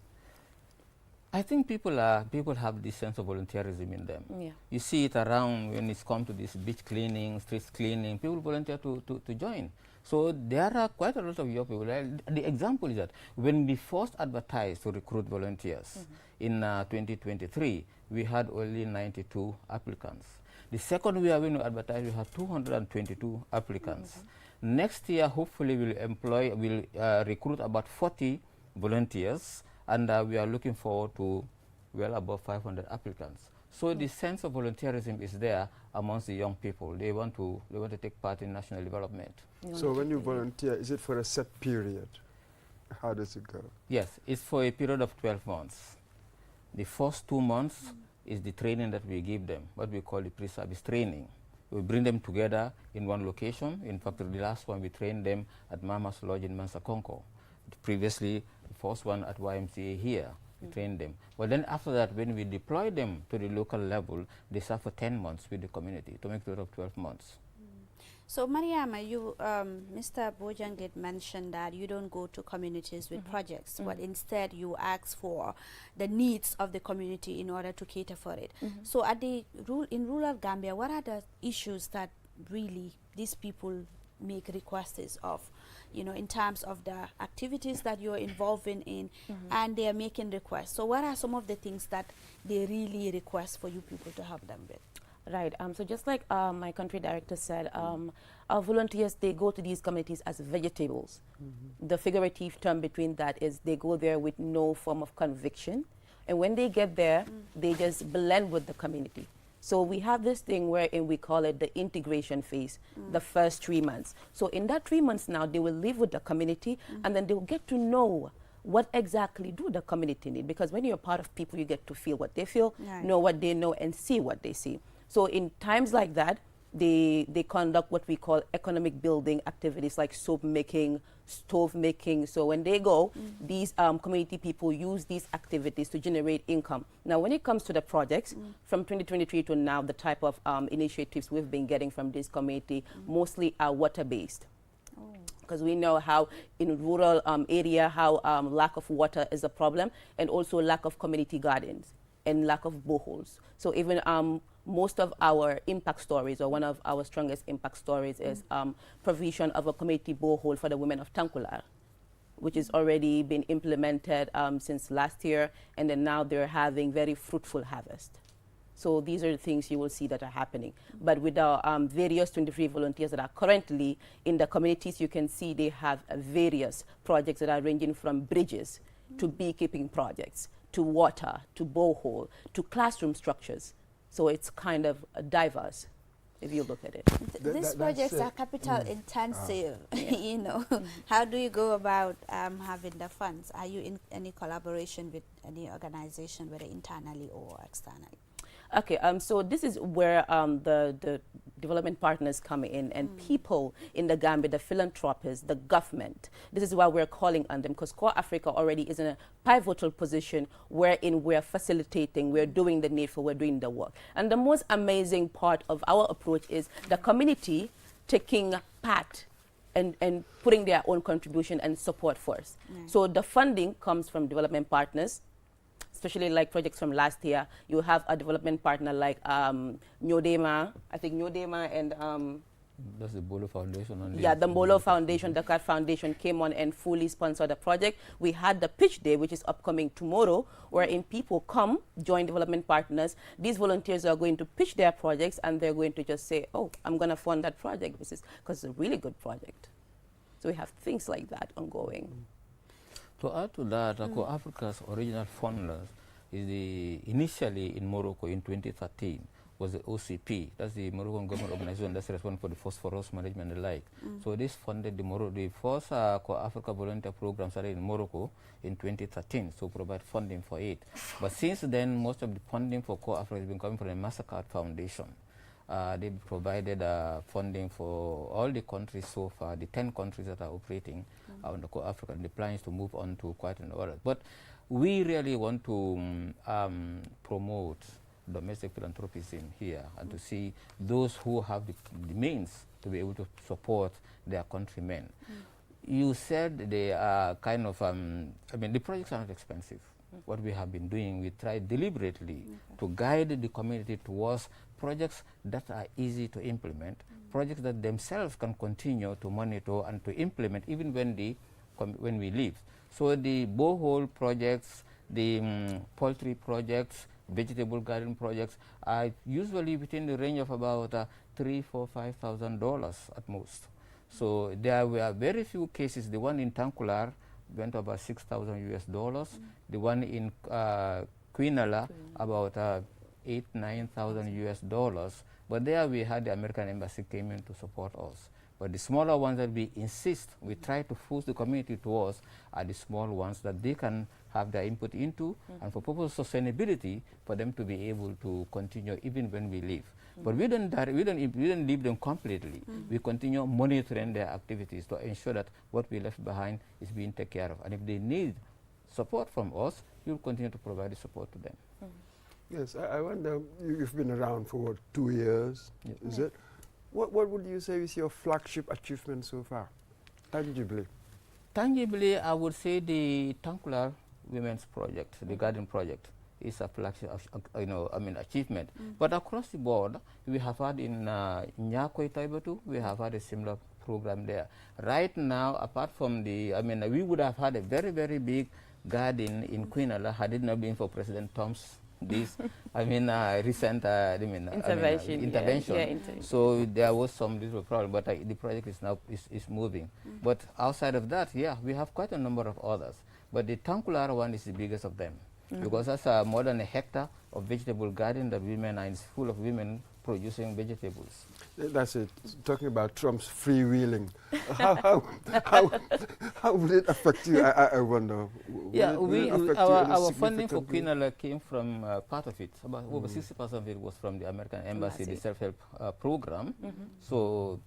I think people have this sense of volunteerism in them. Yeah. You see it around when it's come to this beach cleaning, streets cleaning, people volunteer to join. So there are quite a lot of young people. The example is that when we first advertised to recruit volunteers in 2023, we had only 92 applicants. The second year when we advertised, we had 222 applicants. Next year, hopefully, we'll recruit about 40 volunteers, and we are looking forward to well above 500 applicants. So the sense of volunteerism is there amongst the young people. They want to take part in national development. So when you volunteer, is it for a set period? How does it go? Yes, it's for a period of 12 months. The first 2 months is the training that we give them, what we call the pre-service training. We bring them together in one location. In fact, the last one we trained them at Mama's Lodge in Mansakonko. Previously, the first one at YMCA here, we trained them. But then after that, when we deploy them to the local level, they serve for 10 months with the community to make a total of 12 months. So Mariama, you, Mr. Bojang did mention that you don't go to communities with projects, but instead you ask for the needs of the community in order to cater for it. So at the in rural Gambia, what are the issues that really these people make requests of, you know, in terms of the activities that you're involving in, and they are making requests? So what are some of the things that they really request for you people to help them with? Right. So just like my country director said, our volunteers, they go to these communities as vegetables. The figurative term between that is they go there with no form of conviction. And when they get there, they just blend with the community. So we have this thing wherein we call it the integration phase, the first 3 months. So in that 3 months now, they will live with the community, and then they will get to know what exactly do the community need. Because when you're part of people, you get to feel what they feel, know what they know, and see what they see. So in times like that, they conduct what we call economic building activities like soap making, stove making. So when they go, these community people use these activities to generate income. Now, when it comes to the projects, from 2023 to now, the type of initiatives we've been getting from this community mostly are water-based. Because we know how in rural area, how lack of water is a problem, and also lack of community gardens and lack of boreholes. So even most of our impact stories, or one of our strongest impact stories, is provision of a community borehole for the women of Tankular, which has already been implemented since last year, and then now they're having very fruitful harvest. So these are the things you will see that are happening. But with our various 23 volunteers that are currently in the communities, you can see they have various projects that are ranging from bridges to beekeeping projects, to water, to borehole, to classroom structures. So it's kind of diverse, if you look at it. These projects are capital intensive, you know. How do you go about having the funds? Are you in any collaboration with any organization, whether internally or externally? Okay, so this is where the development partners come in, and people in the Gambia, the philanthropists, the government. This is why we're calling on them, because Core Africa already is in a pivotal position wherein we're facilitating, we're doing the needful, we're doing the work. And the most amazing part of our approach is the community taking part and putting their own contribution and support first. So the funding comes from development partners, especially like projects from last year. You have a development partner like Nyodema, I think Nyodema and... that's the Mbolo Foundation. Yeah, the Mbolo Foundation, the CAD Foundation came on and fully sponsored the project. We had the pitch day, which is upcoming tomorrow, wherein people come, join development partners. These volunteers are going to pitch their projects, and they're going to just say, oh, I'm going to fund that project, because it's a really good project. So we have things like that ongoing. To add to that, Core Africa's original funders is initially in Morocco in 2013 was the OCP, that's the Moroccan government organization that's responsible for the phosphorus management and the like. So this funded the first Core Africa volunteer program started in Morocco in 2013, so provide funding for it. But since then, most of the funding for Core Africa has been coming from the MasterCard Foundation. They provided funding for all the countries so far, the 10 countries that are operating on the Core Africa, and the plans to move on to quite an order. But we really want to promote domestic philanthropism here, and to see those who have the means to be able to support their countrymen. You said they are kind of, I mean, the projects are not expensive. What we have been doing, we try deliberately to guide the community towards projects that are easy to implement, projects that themselves can continue to monitor and to implement even when we leave. So the borehole projects, the poultry projects, vegetable garden projects are usually within the range of about $3,000, $4,000, $5,000 at most. So there were very few cases. The one in Tankular went about $6,000 US. The one in Quinala about $8,000, $9,000 US. But there we had the American Embassy came in to support us. But the smaller ones that we insist, we try to force the community towards, are the small ones that they can have their input into, and for purpose of sustainability, for them to be able to continue even when we leave. But we don't leave them completely. We continue monitoring their activities to ensure that what we left behind is being taken care of. And if they need support from us, we'll continue to provide the support to them. Yes, I wonder, you've been around for what, 2 years, is it? What would you say is your flagship achievement so far, tangibly? Tangibly, I would say the Tankular Women's Project, the garden project, is a flagship, achievement. But across the board, we have had in Nyakoi Taibatu, we have had a similar program there. Right now, apart from we would have had a very, very big garden in Quinala had it not been for President Tom's recent intervention. So there was some little problem, but the project is now is moving. But outside of that, we have quite a number of others. But the Tankular one is the biggest of them, because that's more than a hectare of vegetable garden that women are full of women producing vegetables. That's it. Talking about Trump's freewheeling, how would it affect you? I wonder. Yeah, will it affect you our funding for significantly? Quinola came from part of it. About over 60% of it was from the American Embassy, the self-help program. So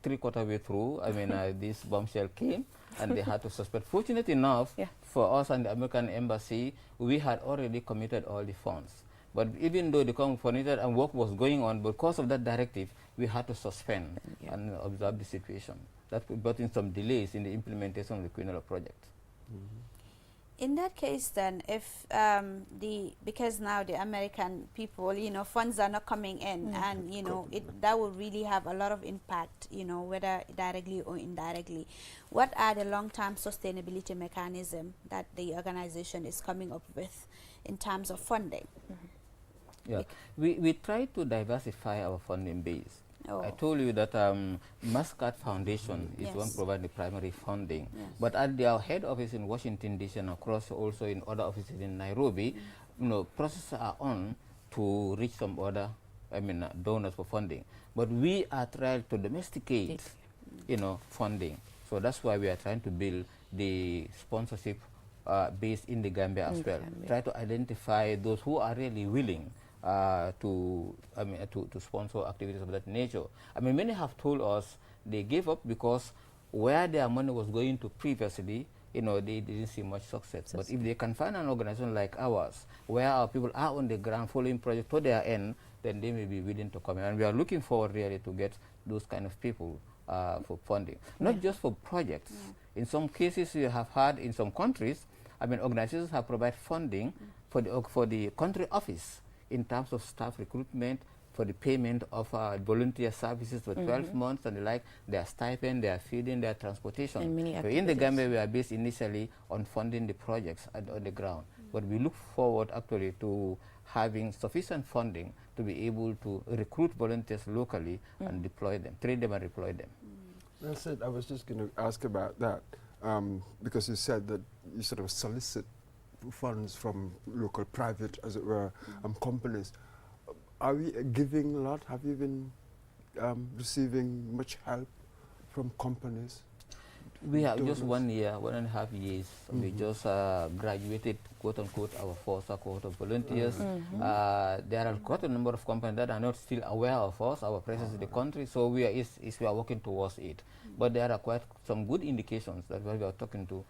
3/4 way through, I mean, this bombshell came, and they had to suspend. Fortunate enough, for us and the American Embassy, we had already committed all the funds. But even though the committed and work was going on, because of that directive, we had to suspend and observe the situation. That brought in some delays in the implementation of the Quinola project. In that case, then, if because now the American people, funds are not coming in, and that will really have a lot of impact, whether directly or indirectly. What are the long-term sustainability mechanism that the organization is coming up with in terms of funding? Yeah, we try to diversify our funding base. Oh. I told you that Muscat Foundation is one providing the primary funding, but at their head office in Washington DC and across also in other offices in Nairobi, processes are on to reach some other, donors for funding. But we are trying to domesticate, funding. So that's why we are trying to build the sponsorship base in the Gambia as well. Try to identify those who are really willing to sponsor activities of that nature. Many have told us they gave up because where their money was going to previously, they didn't see much success. But if they can find an organization like ours, where our people are on the ground following project to their end, then they may be willing to come in. And we are looking forward really to get those kind of people for funding, not just for projects. In some cases, you have had in some countries, organizations have provided funding for the country office in terms of staff recruitment, for the payment of volunteer services for 12 months and the like, their stipend, their feeding, their transportation. So in the Gambia, we are based initially on funding the projects on the ground. But we look forward actually to having sufficient funding to be able to recruit volunteers locally and deploy them, train them and deploy them. That's it. I was just going to ask about that because you said that you sort of solicit funds from local private, as it were, companies. Are we giving a lot? Have you been receiving much help from companies? We have just 1 year, 1.5 years. We just graduated, quote unquote, our first cohort of volunteers. There are quite a number of companies that are not still aware of us, our presence in the country, so we are working towards it. But there are quite some good indications that we are talking to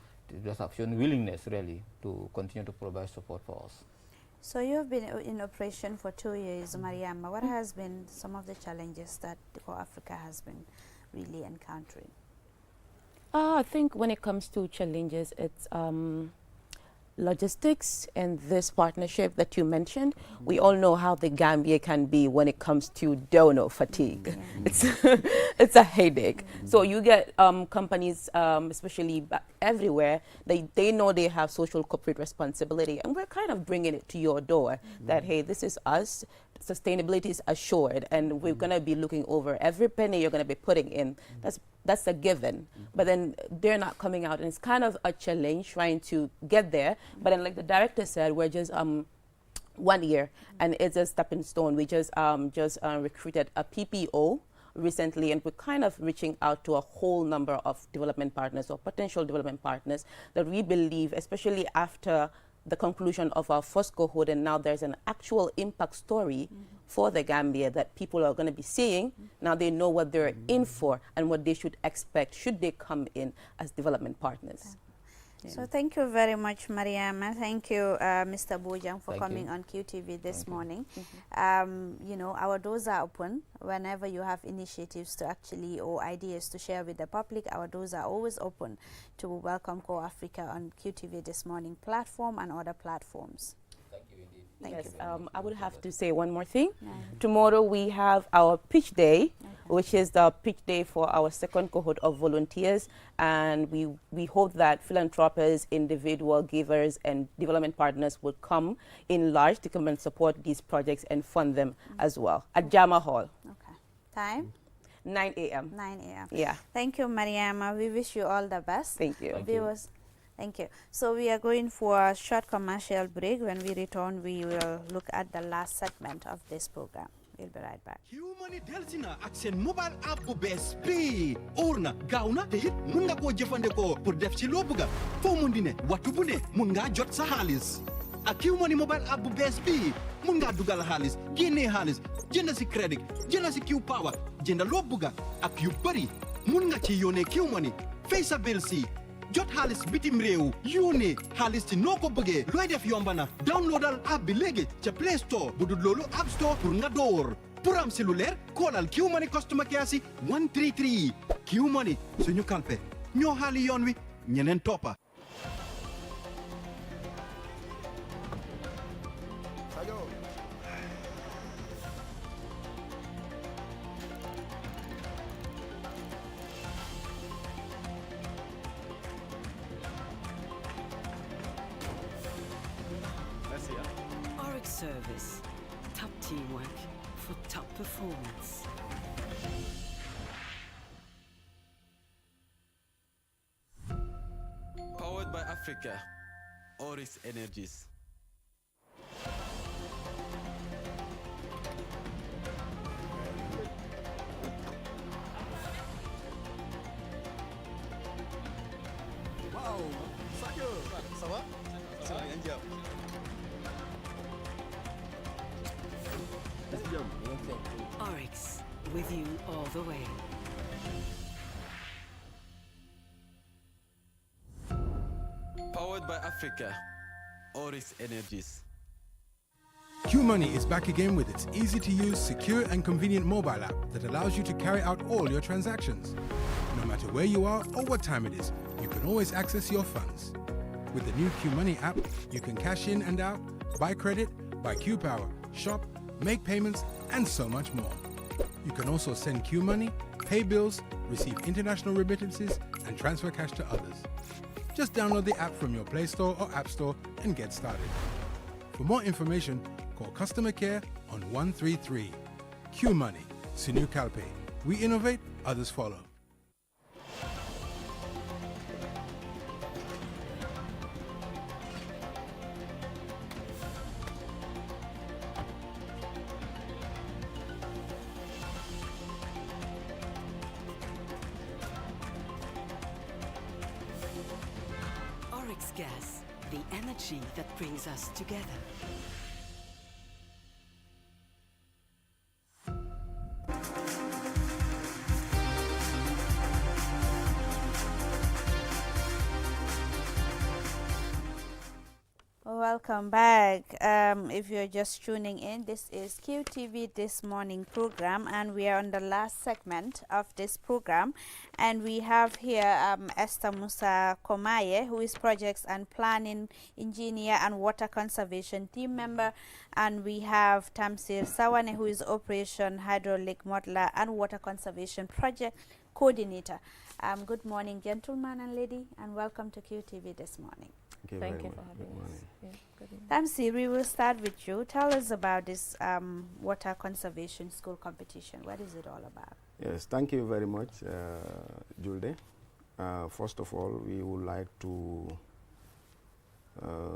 just have shown willingness really to continue to provide support for us. So you have been in operation for 2 years, Mariama. What has been some of the challenges that Core Africa has been really encountering? I think when it comes to challenges, it's logistics and this partnership that you mentioned. We all know how the Gambia can be when it comes to donor fatigue. It's a headache. So you get companies, especially everywhere, they know they have social corporate responsibility, and we're kind of bringing it to your door that, hey, this is us. Sustainability is assured, and we're going to be looking over every penny you're going to be putting in. That's a given. But then they're not coming out, and it's kind of a challenge trying to get there. But then, like the director said, we're just 1 year, and it's a stepping stone. We just recruited a PPO recently, and we're kind of reaching out to a whole number of development partners or potential development partners that we believe, especially after the conclusion of our first cohort, and now there's an actual impact story for the Gambia that people are going to be seeing. Now they know what they're in for and what they should expect should they come in as development partners. So thank you very much, Mariama. Thank you, Mr. Bojang, for coming on QTV this morning. Our doors are open whenever you have initiatives to actually or ideas to share with the public. Our doors are always open to welcome Core Africa on QTV this morning platform and other platforms. Yes, I would have to say one more thing. Tomorrow we have our pitch day, which is the pitch day for our second cohort of volunteers, and we hope that philanthropists, individual givers, and development partners will come in large to come and support these projects and fund them as well at Jama Hall. Okay. Time? 9 a.m. 9 a.m. Yeah. Thank you, Mariama. We wish you all the best. Thank you. Viewers. Thank you. So we are going for a short commercial break. When we return, we will look at the last segment of this program. We'll be right back. Q-Money Delsina ak seen mobile app bu bees bii óor na gaaw na te it mun nga koo jëfandikoo pour def ci loo bëgga foo mun di ne waxtu bu ne mun ngaa jot sa xaalis ak Q-Money mobile app bu bees bii mun ngaa dugal xaalis génnee xaalis jënd si crédit jënd si Q-Power jënd loo bëgga ak yu bëri mun nga ci yónnee Q-Money fay sa bill si jot xaalis bitim réew yónnee xaalis ci noo ko bëggee looy def yomba na downloadal app bi léegi ca Play Store bu dul loolu App Store pour nga door pour am si lu leer koolal Q-Money customer care si 133 Q-Money suñu kalpe ñoo xaali yoon wi ñeneen toppa Oryx Service. Top teamwork for top performance. Powered by Africa. Oryx Energies. Wow, Sadio, ça va? Ça va, Oryx, with you all the way. Powered by Africa. Oryx Energies. Q-Money is back again with its easy-to-use, secure and convenient mobile app that allows you to carry out all your transactions. No matter where you are or what time it is, you can always access your funds. With the new Q-Money app, you can cash in and out, buy credit, buy Q-Power, shop, make payments, and so much more. You can also send Q-Money, pay bills, receive international remittances, and transfer cash to others. Just download the app from your Play Store or App Store and get started. For more information, call customer care on 133. Q-Money, Sinu Calpe. We innovate, others follow. Oryx Gas, the energy that brings us together. Welcome back. If you're just tuning in, this is QTV This Morning program, and we are on the last segment of this program. And we have here Esther Musa Komaye, who is Projects and Planning Engineer and Water Conservation Team Member. And we have Tamsir Sawane, who is Operation Hydraulic Modeler and Water Conservation Project Coordinator. Good morning, gentlemen and lady, and welcome to QTV This Morning. Thank you for having us. Yeah, Tamsir, we will start with you. Tell us about this water conservation school competition. What is it all about? Yes, thank you very much, Julde. First of all, we would like to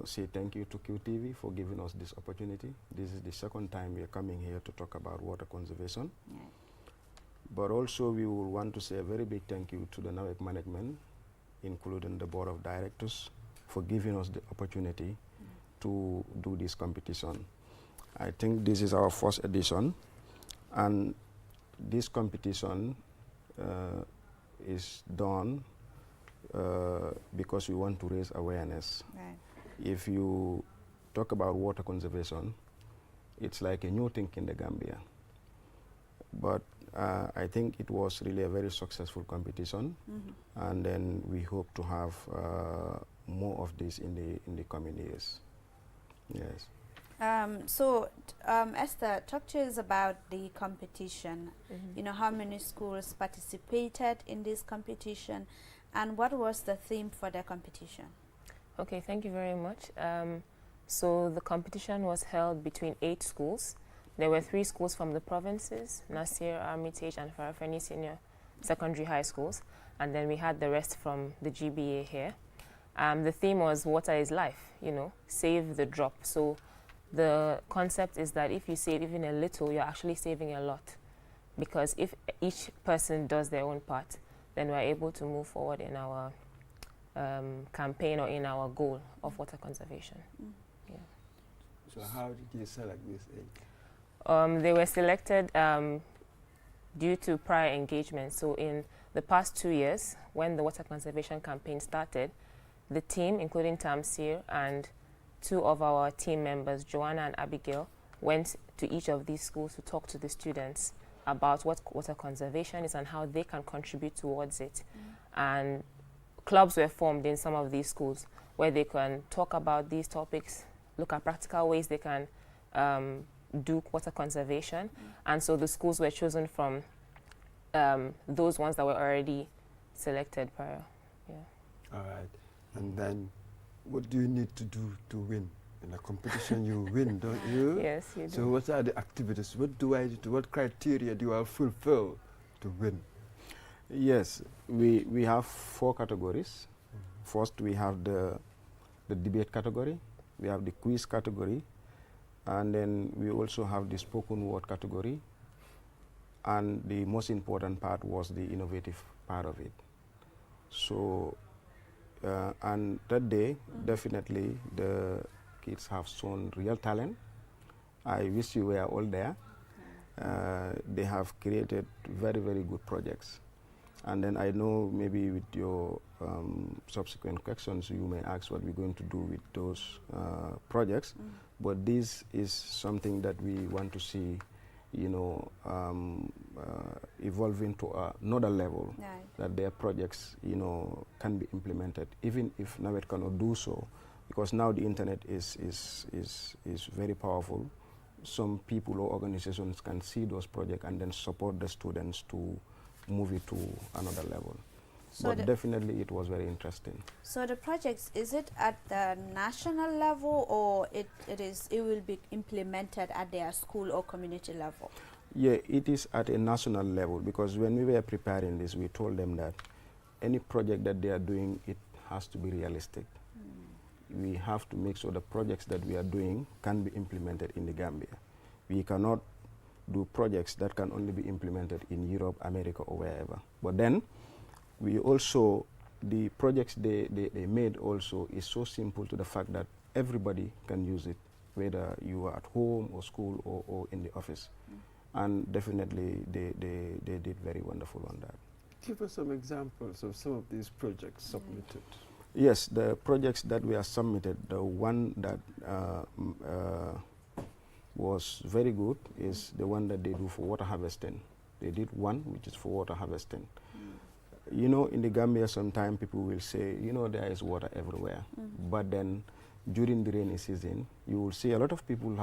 say thank you to QTV for giving us this opportunity. This is the second time we are coming here to talk about water conservation. Yeah. But also we will want to say a very big thank you to the NAWEC management, including the board of directors, for giving us the opportunity to do this competition. I think this is our first edition, and this competition is done because we want to raise awareness. Right. If you talk about water conservation, it's like a new thing in the Gambia. But I think it was really a very successful competition, and then we hope to have more of this in the coming years. Yes. Esther, talk to us about the competition. You know, how many schools participated in this competition, and what was the theme for the competition? Okay, thank you very much. So the competition was held between 8 schools. There were 3 schools from the provinces, Nasir, Armitage, and Farafeni Senior Secondary High Schools, and then we had the rest from the GBA here. The theme was water is life, you know, save the drop. So the concept is that if you save even a little, you're actually saving a lot. Because if each person does their own part, then we're able to move forward in our campaign or in our goal of water conservation. Yeah. So how did you select this 8? They were selected due to prior engagement. So in the past 2 years, when the water conservation campaign started, the team, including Tamsir and 2 of our team members, Joanna and Abigail, went to each of these schools to talk to the students about what water conservation is and how they can contribute towards it. And clubs were formed in some of these schools where they can talk about these topics, look at practical ways they can do water conservation. And so the schools were chosen from those ones that were already selected prior. Yeah. All right. And then what do you need to do to win? In a competition you win, don't you? Yes, you do. So what are the activities? What do I do? What criteria do I fulfill to win? Yes, we have 4 categories. First, we have the debate category, we have the quiz category, and then we also have the spoken word category, and the most important part was the innovative part of it. So, and that day, definitely the kids have shown real talent. I wish you were all there. They have created very, very good projects. And then I know maybe with your subsequent questions, you may ask what we're going to do with those projects. But this is something that we want to see, you know, evolving to another level, that their projects, you know, can be implemented, even if NAWED cannot do so, because now the internet is very powerful. Some people or organizations can see those projects and then support the students to move it to another level. So but definitely it was very interesting. So the projects, is it at the national level, or it will be implemented at their school or community level? Yeah, it is at a national level, because when we were preparing this, we told them that any project that they are doing, it has to be realistic. We have to make sure the projects that we are doing can be implemented in the Gambia. We cannot do projects that can only be implemented in Europe, America, or wherever. But then, we also, the projects they made also is so simple to the fact that everybody can use it, whether you are at home or school or in the office. And definitely they did very wonderful on that. Give us some examples of some of these projects submitted. Yes, the projects that we have submitted, the one that was very good is the one that they do for water harvesting. They did one which is for water harvesting. You know, in the Gambia, sometimes people will say, you know, there is water everywhere. But then, during the rainy season, you will see a lot of people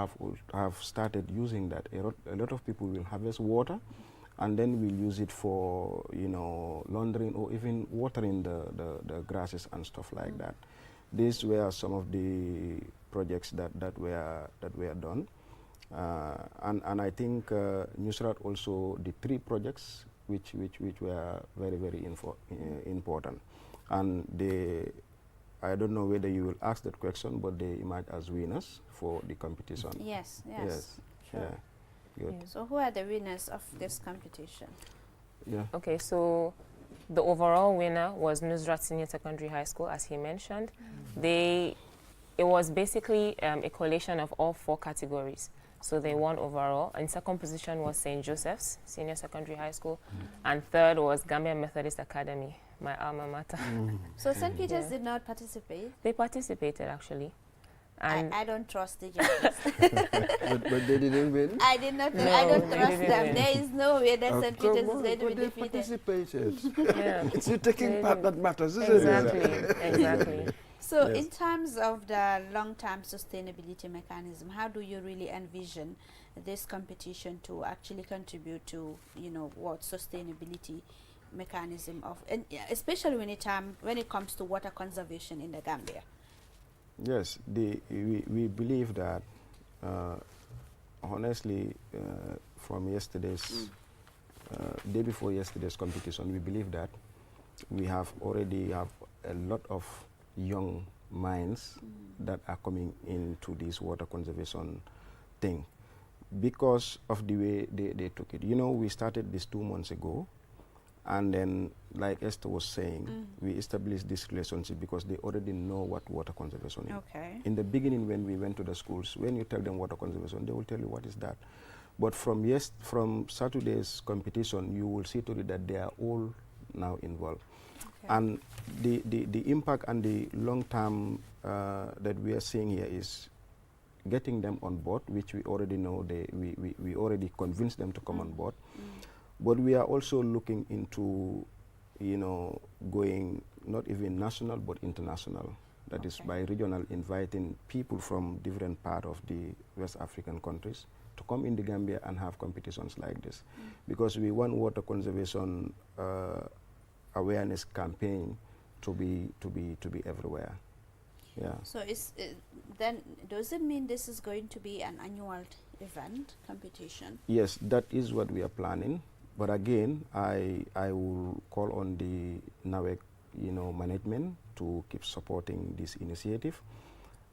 have started using that. A lot of people will harvest water, and then will use it for, you know, laundering or even watering the grasses and stuff like that. These were some of the projects that were done. And I think Nusrat also did 3 projects which were very, very important. And I don't know whether you will ask that question, but they emerged as winners for the competition. Yes. Sure. Yeah. Good. Yeah. So who are the winners of this competition? Yeah. Okay, so the overall winner was Nusrat Senior Secondary High School, as he mentioned. It was basically a collation of all 4 categories. So they won overall. In second position was St. Joseph's Senior Secondary High School. And third was Gambia Methodist Academy, my alma mater. So St. Peter's did not participate? They participated, actually. And I don't trust the judges. but they didn't win? I did not. No, I don't trust them. win. There is no way that St. Peter's is going to be they defeated. participated. Yeah. It's you taking part that matters, isn't it? Exactly. So in terms of the long-term sustainability mechanism, how do you really envision this competition to actually contribute to, you know, what sustainability mechanism of, and especially when it comes to water conservation in the Gambia? Yes, we believe that, honestly, from yesterday's, day before yesterday's competition, we believe that we have already have a lot of young minds that are coming into this water conservation thing because of the way they took it. You know, we started this 2 months ago, and then, like Esther was saying, we established this relationship because they already know what water conservation is. Okay. In the beginning, when we went to the schools, when you tell them water conservation, they will tell you what is that. But from Saturday's competition, you will see to it that they are all now involved. Okay. And the impact and the long term that we are seeing here is getting them on board, which we already know, we already convinced them to come on board. But we are also looking into, you know, going not even national but international. That is by regional, inviting people from different parts of the West African countries to come in the Gambia and have competitions like this, because we want water conservation awareness campaign to be everywhere. Yeah. So then does it mean this is going to be an annual event competition? Yes, that is what we are planning. But again, I will call on the NAWEC, you know, management to keep supporting this initiative.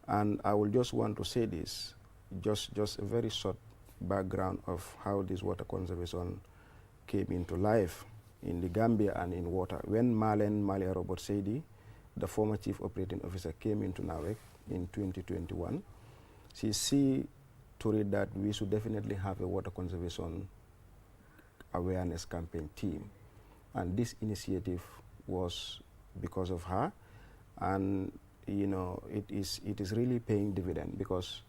And I will just want to say this, just a very short background of how this water conservation came into life in the Gambia and in water. When Malia Robert Seydi, the former chief operating officer, came into NAWEC in 2021, she see to it that we should definitely have a water conservation awareness campaign team, and this initiative was because of her. And you know, it is really paying dividend, because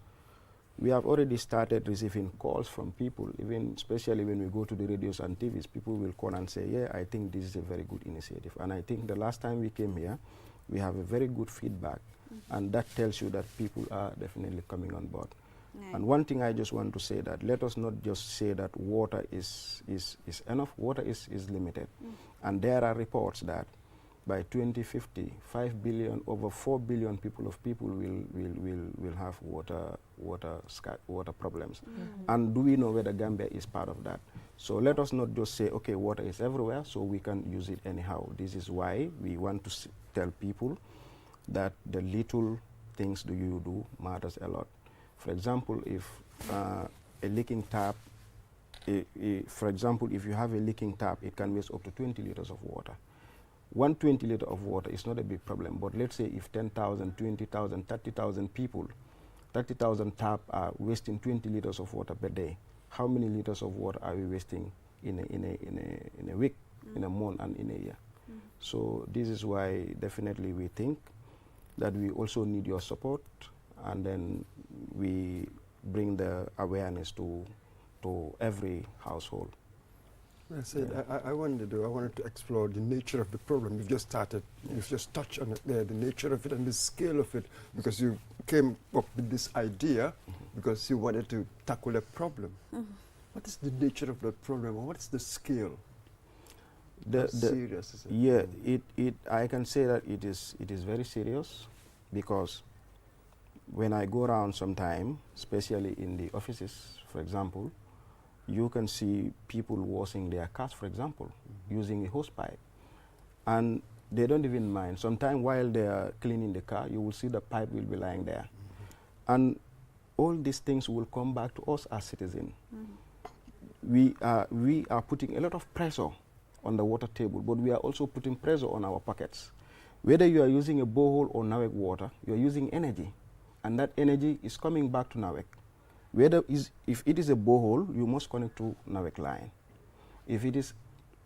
we have already started receiving calls from people, even especially when we go to the radios and TVs, people will call and say, yeah, I think this is a very good initiative. And I think the last time we came here, we have a very good feedback, and that tells you that people are definitely coming on board. And one thing I just want to say, that let us not just say that water is enough. Water is limited. And there are reports that by 2050, 5 billion, over 4 billion people will have water problems. And do we know whether Gambia is part of that? So let us not just say, okay, water is everywhere, so we can use it anyhow. This is why we want to tell people that the little things you do matters a lot. For example, if a leaking tap, for example, if you have a leaking tap, it can waste up to 20 liters of water. 120 liters of water is not a big problem, but let's say if 10,000, 20,000, 30,000 people, 30,000 taps are wasting 20 liters of water per day, how many liters of water are we wasting in a week, in a month, and in a year? So this is why definitely we think that we also need your support, and then we bring the awareness to every household. I said, I wanted to explore the nature of the problem. You've just touched on it there, the nature of it and the scale of it, because you came up with this idea because you wanted to tackle a problem. What is the nature of the problem, or what is the scale? How serious is it? Yeah, I can say that it is very serious, because when I go around sometime, especially in the offices, for example, you can see people washing their cars, for example, using a hose pipe. And they don't even mind. Sometimes while they are cleaning the car, you will see the pipe will be lying there. And all these things will come back to us as citizens. We are putting a lot of pressure on the water table, but we are also putting pressure on our pockets. Whether you are using a borehole or NAWEC water, you are using energy. And that energy is coming back to NAWEC. If it is a borehole, you must connect to NAWEC line. If it is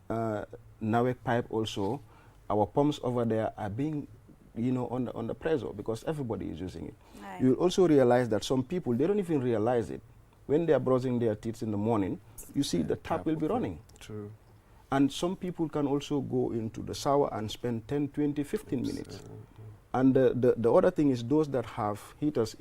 NAWEC pipe also, our pumps over there are being, under pressure, because everybody is using it. Right. You'll also realize that some people, they don't even realize it. When they are brushing their teeth in the morning, you see the tap will be running. True. And some people can also go into the shower and spend 10, 20, 15 minutes. And the other thing is those that have heaters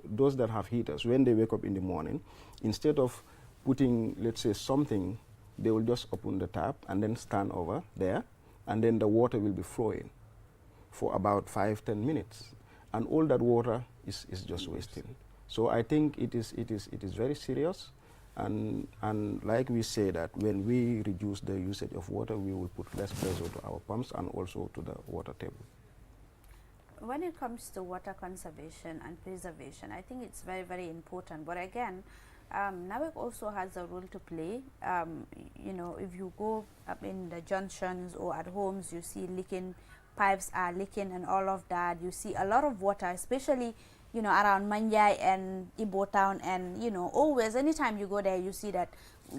those that have heaters, when they wake up in the morning, instead of putting, let's say, something, they will just open the tap and then stand over there, and then the water will be flowing for about 5-10 minutes. And all that water is just wasting. So I think it is very serious. And like we say, that when we reduce the usage of water, we will put less pressure to our pumps and also to the water table. when it comes to water conservation and preservation, I think it's very, very important. But again, NAWEC also has a role to play. You know, if you go up in the junctions or at homes, you see leaking, pipes are leaking and all of that. You see a lot of water, especially, you know, around Manjai and Ibo town, and, you know, always, anytime you go there, you see that,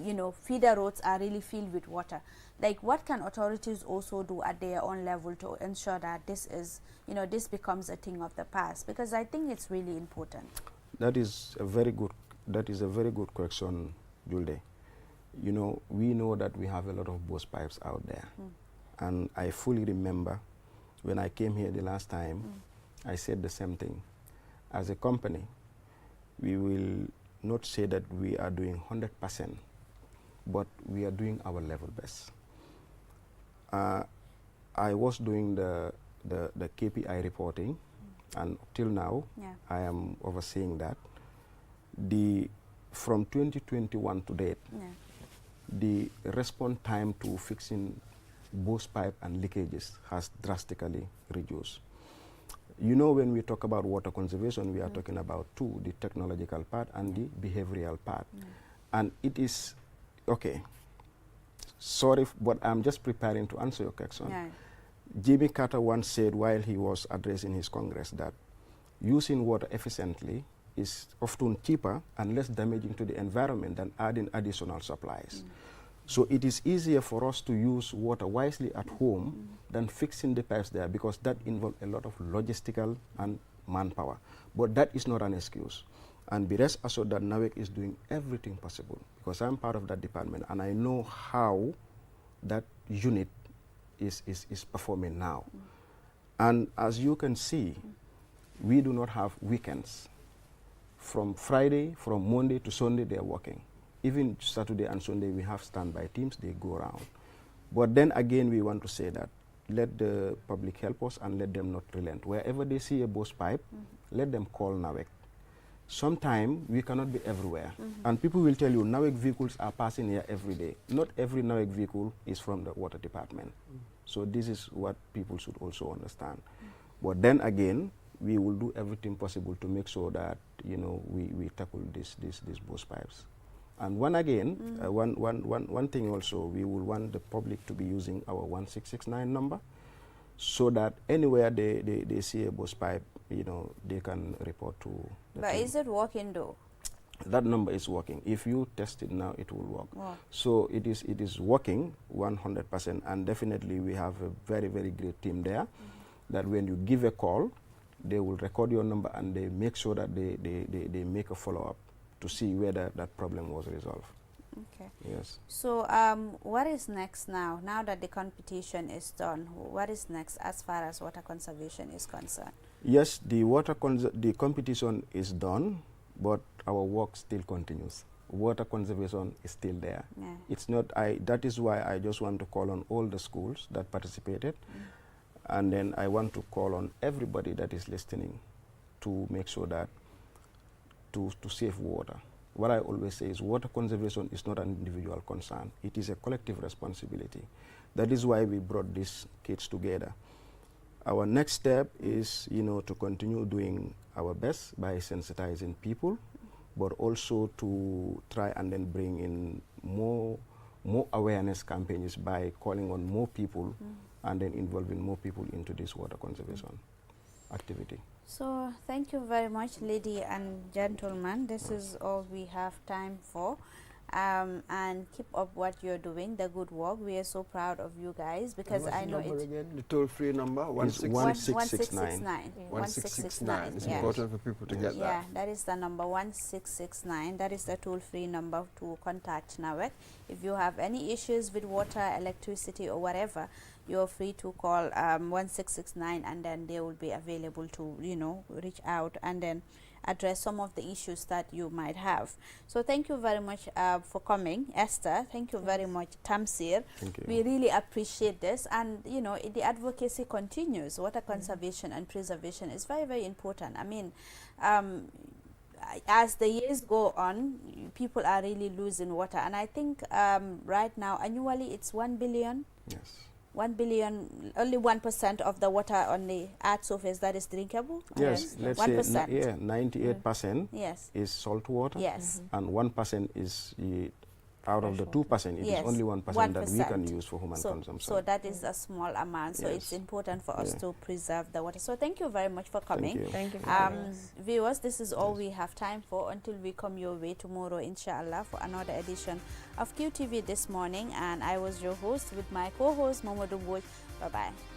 you know, feeder roads are really filled with water. Like, what can authorities also do at their own level to ensure that this is, you know, this becomes a thing of the past? Because I think it's really important. That is a very good question, Julde. You know, we know that we have a lot of burst pipes out there. And I fully remember when I came here the last time, I said the same thing. As a company, we will not say that we are doing 100%, but we are doing our level best. I was doing the KPI reporting, and till now, I am overseeing that. From 2021 to date, the response time to fixing burst pipe and leakages has drastically reduced. You know, when we talk about water conservation, we are talking about two, the technological part and the behavioral part. And it is, okay, sorry, but I'm just preparing to answer your question. Jimmy Carter once said while he was addressing his Congress that using water efficiently is often cheaper and less damaging to the environment than adding additional supplies. So it is easier for us to use water wisely at home than fixing the pipes there, because that involves a lot of logistical and manpower. But that is not an excuse. And be rest assured that NAWEC is doing everything possible, because I'm part of that department and I know how that unit is performing now. And as you can see, we do not have weekends. From Friday, from Monday to Sunday, they are working. Even Saturday and Sunday, we have standby teams, they go around. But then again, we want to say that let the public help us and let them not relent. Wherever they see a burst pipe, let them call NAWEC. Sometimes we cannot be everywhere. And people will tell you NAWEC vehicles are passing here every day. Not every NAWEC vehicle is from the water department. So this is what people should also understand. But then again, we will do everything possible to make sure that, you know, we tackle these burst pipes. And one thing also, we will want the public to be using our 1669 number, so that anywhere they see a burst pipe, you know, they can report to the But team. is it working though? That number is working. If you test it now, it will work. Wow. So it is working 100%, and definitely we have a very, very great team there, that when you give a call, they will record your number and they make sure that they make a follow-up to see whether that problem was resolved. Okay. Yes. So what is next now? Now that the competition is done, what is next as far as water conservation is concerned? Yes, the competition is done, but our work still continues. Water conservation is still there. It's not. That is why I just want to call on all the schools that participated, and then I want to call on everybody that is listening to make sure that to save water. What I always say is water conservation is not an individual concern. It is a collective responsibility. That is why we brought these kids together. Our next step is, you know, to continue doing our best by sensitizing people, but also to try and then bring in more awareness campaigns by calling on more people and then involving more people into this water conservation activity. So thank you very much, ladies and gentlemen. This is all we have time for. And keep up what you're doing, the good work. We are so proud of you guys, because I know it's again, the toll-free number 1669. 1669. It's yeah. important for people to get that. Yeah, that is the number 1669. That is the toll-free number to contact NAWEC. If you have any issues with water, electricity, or whatever, you're free to call 1669, and then they will be available to, you know, reach out and then address some of the issues that you might have. So thank you very much for coming, Esther. Thank you very much, Tamsir. Thank you. We really appreciate this, and you know, the advocacy continues. Water conservation and preservation is very, very important. I mean, as the years go on, people are really losing water, and I think right now annually it's 1 billion. Yes. 1 billion, only 1% of the water on the Earth's surface that is drinkable? Yes, let's 1%. say 98% Yes. is salt water. Yes. And 1% is out of the 2%, it is only 1% that we can use for human consumption. So that is a small amount. So it's important for us to preserve the water. So thank you very much for coming. Thank you. Viewers, this is all we have time for until we come your way tomorrow, inshallah, for another edition of QTV This Morning. And I was your host with my co-host, Momodu Boj. Bye-bye.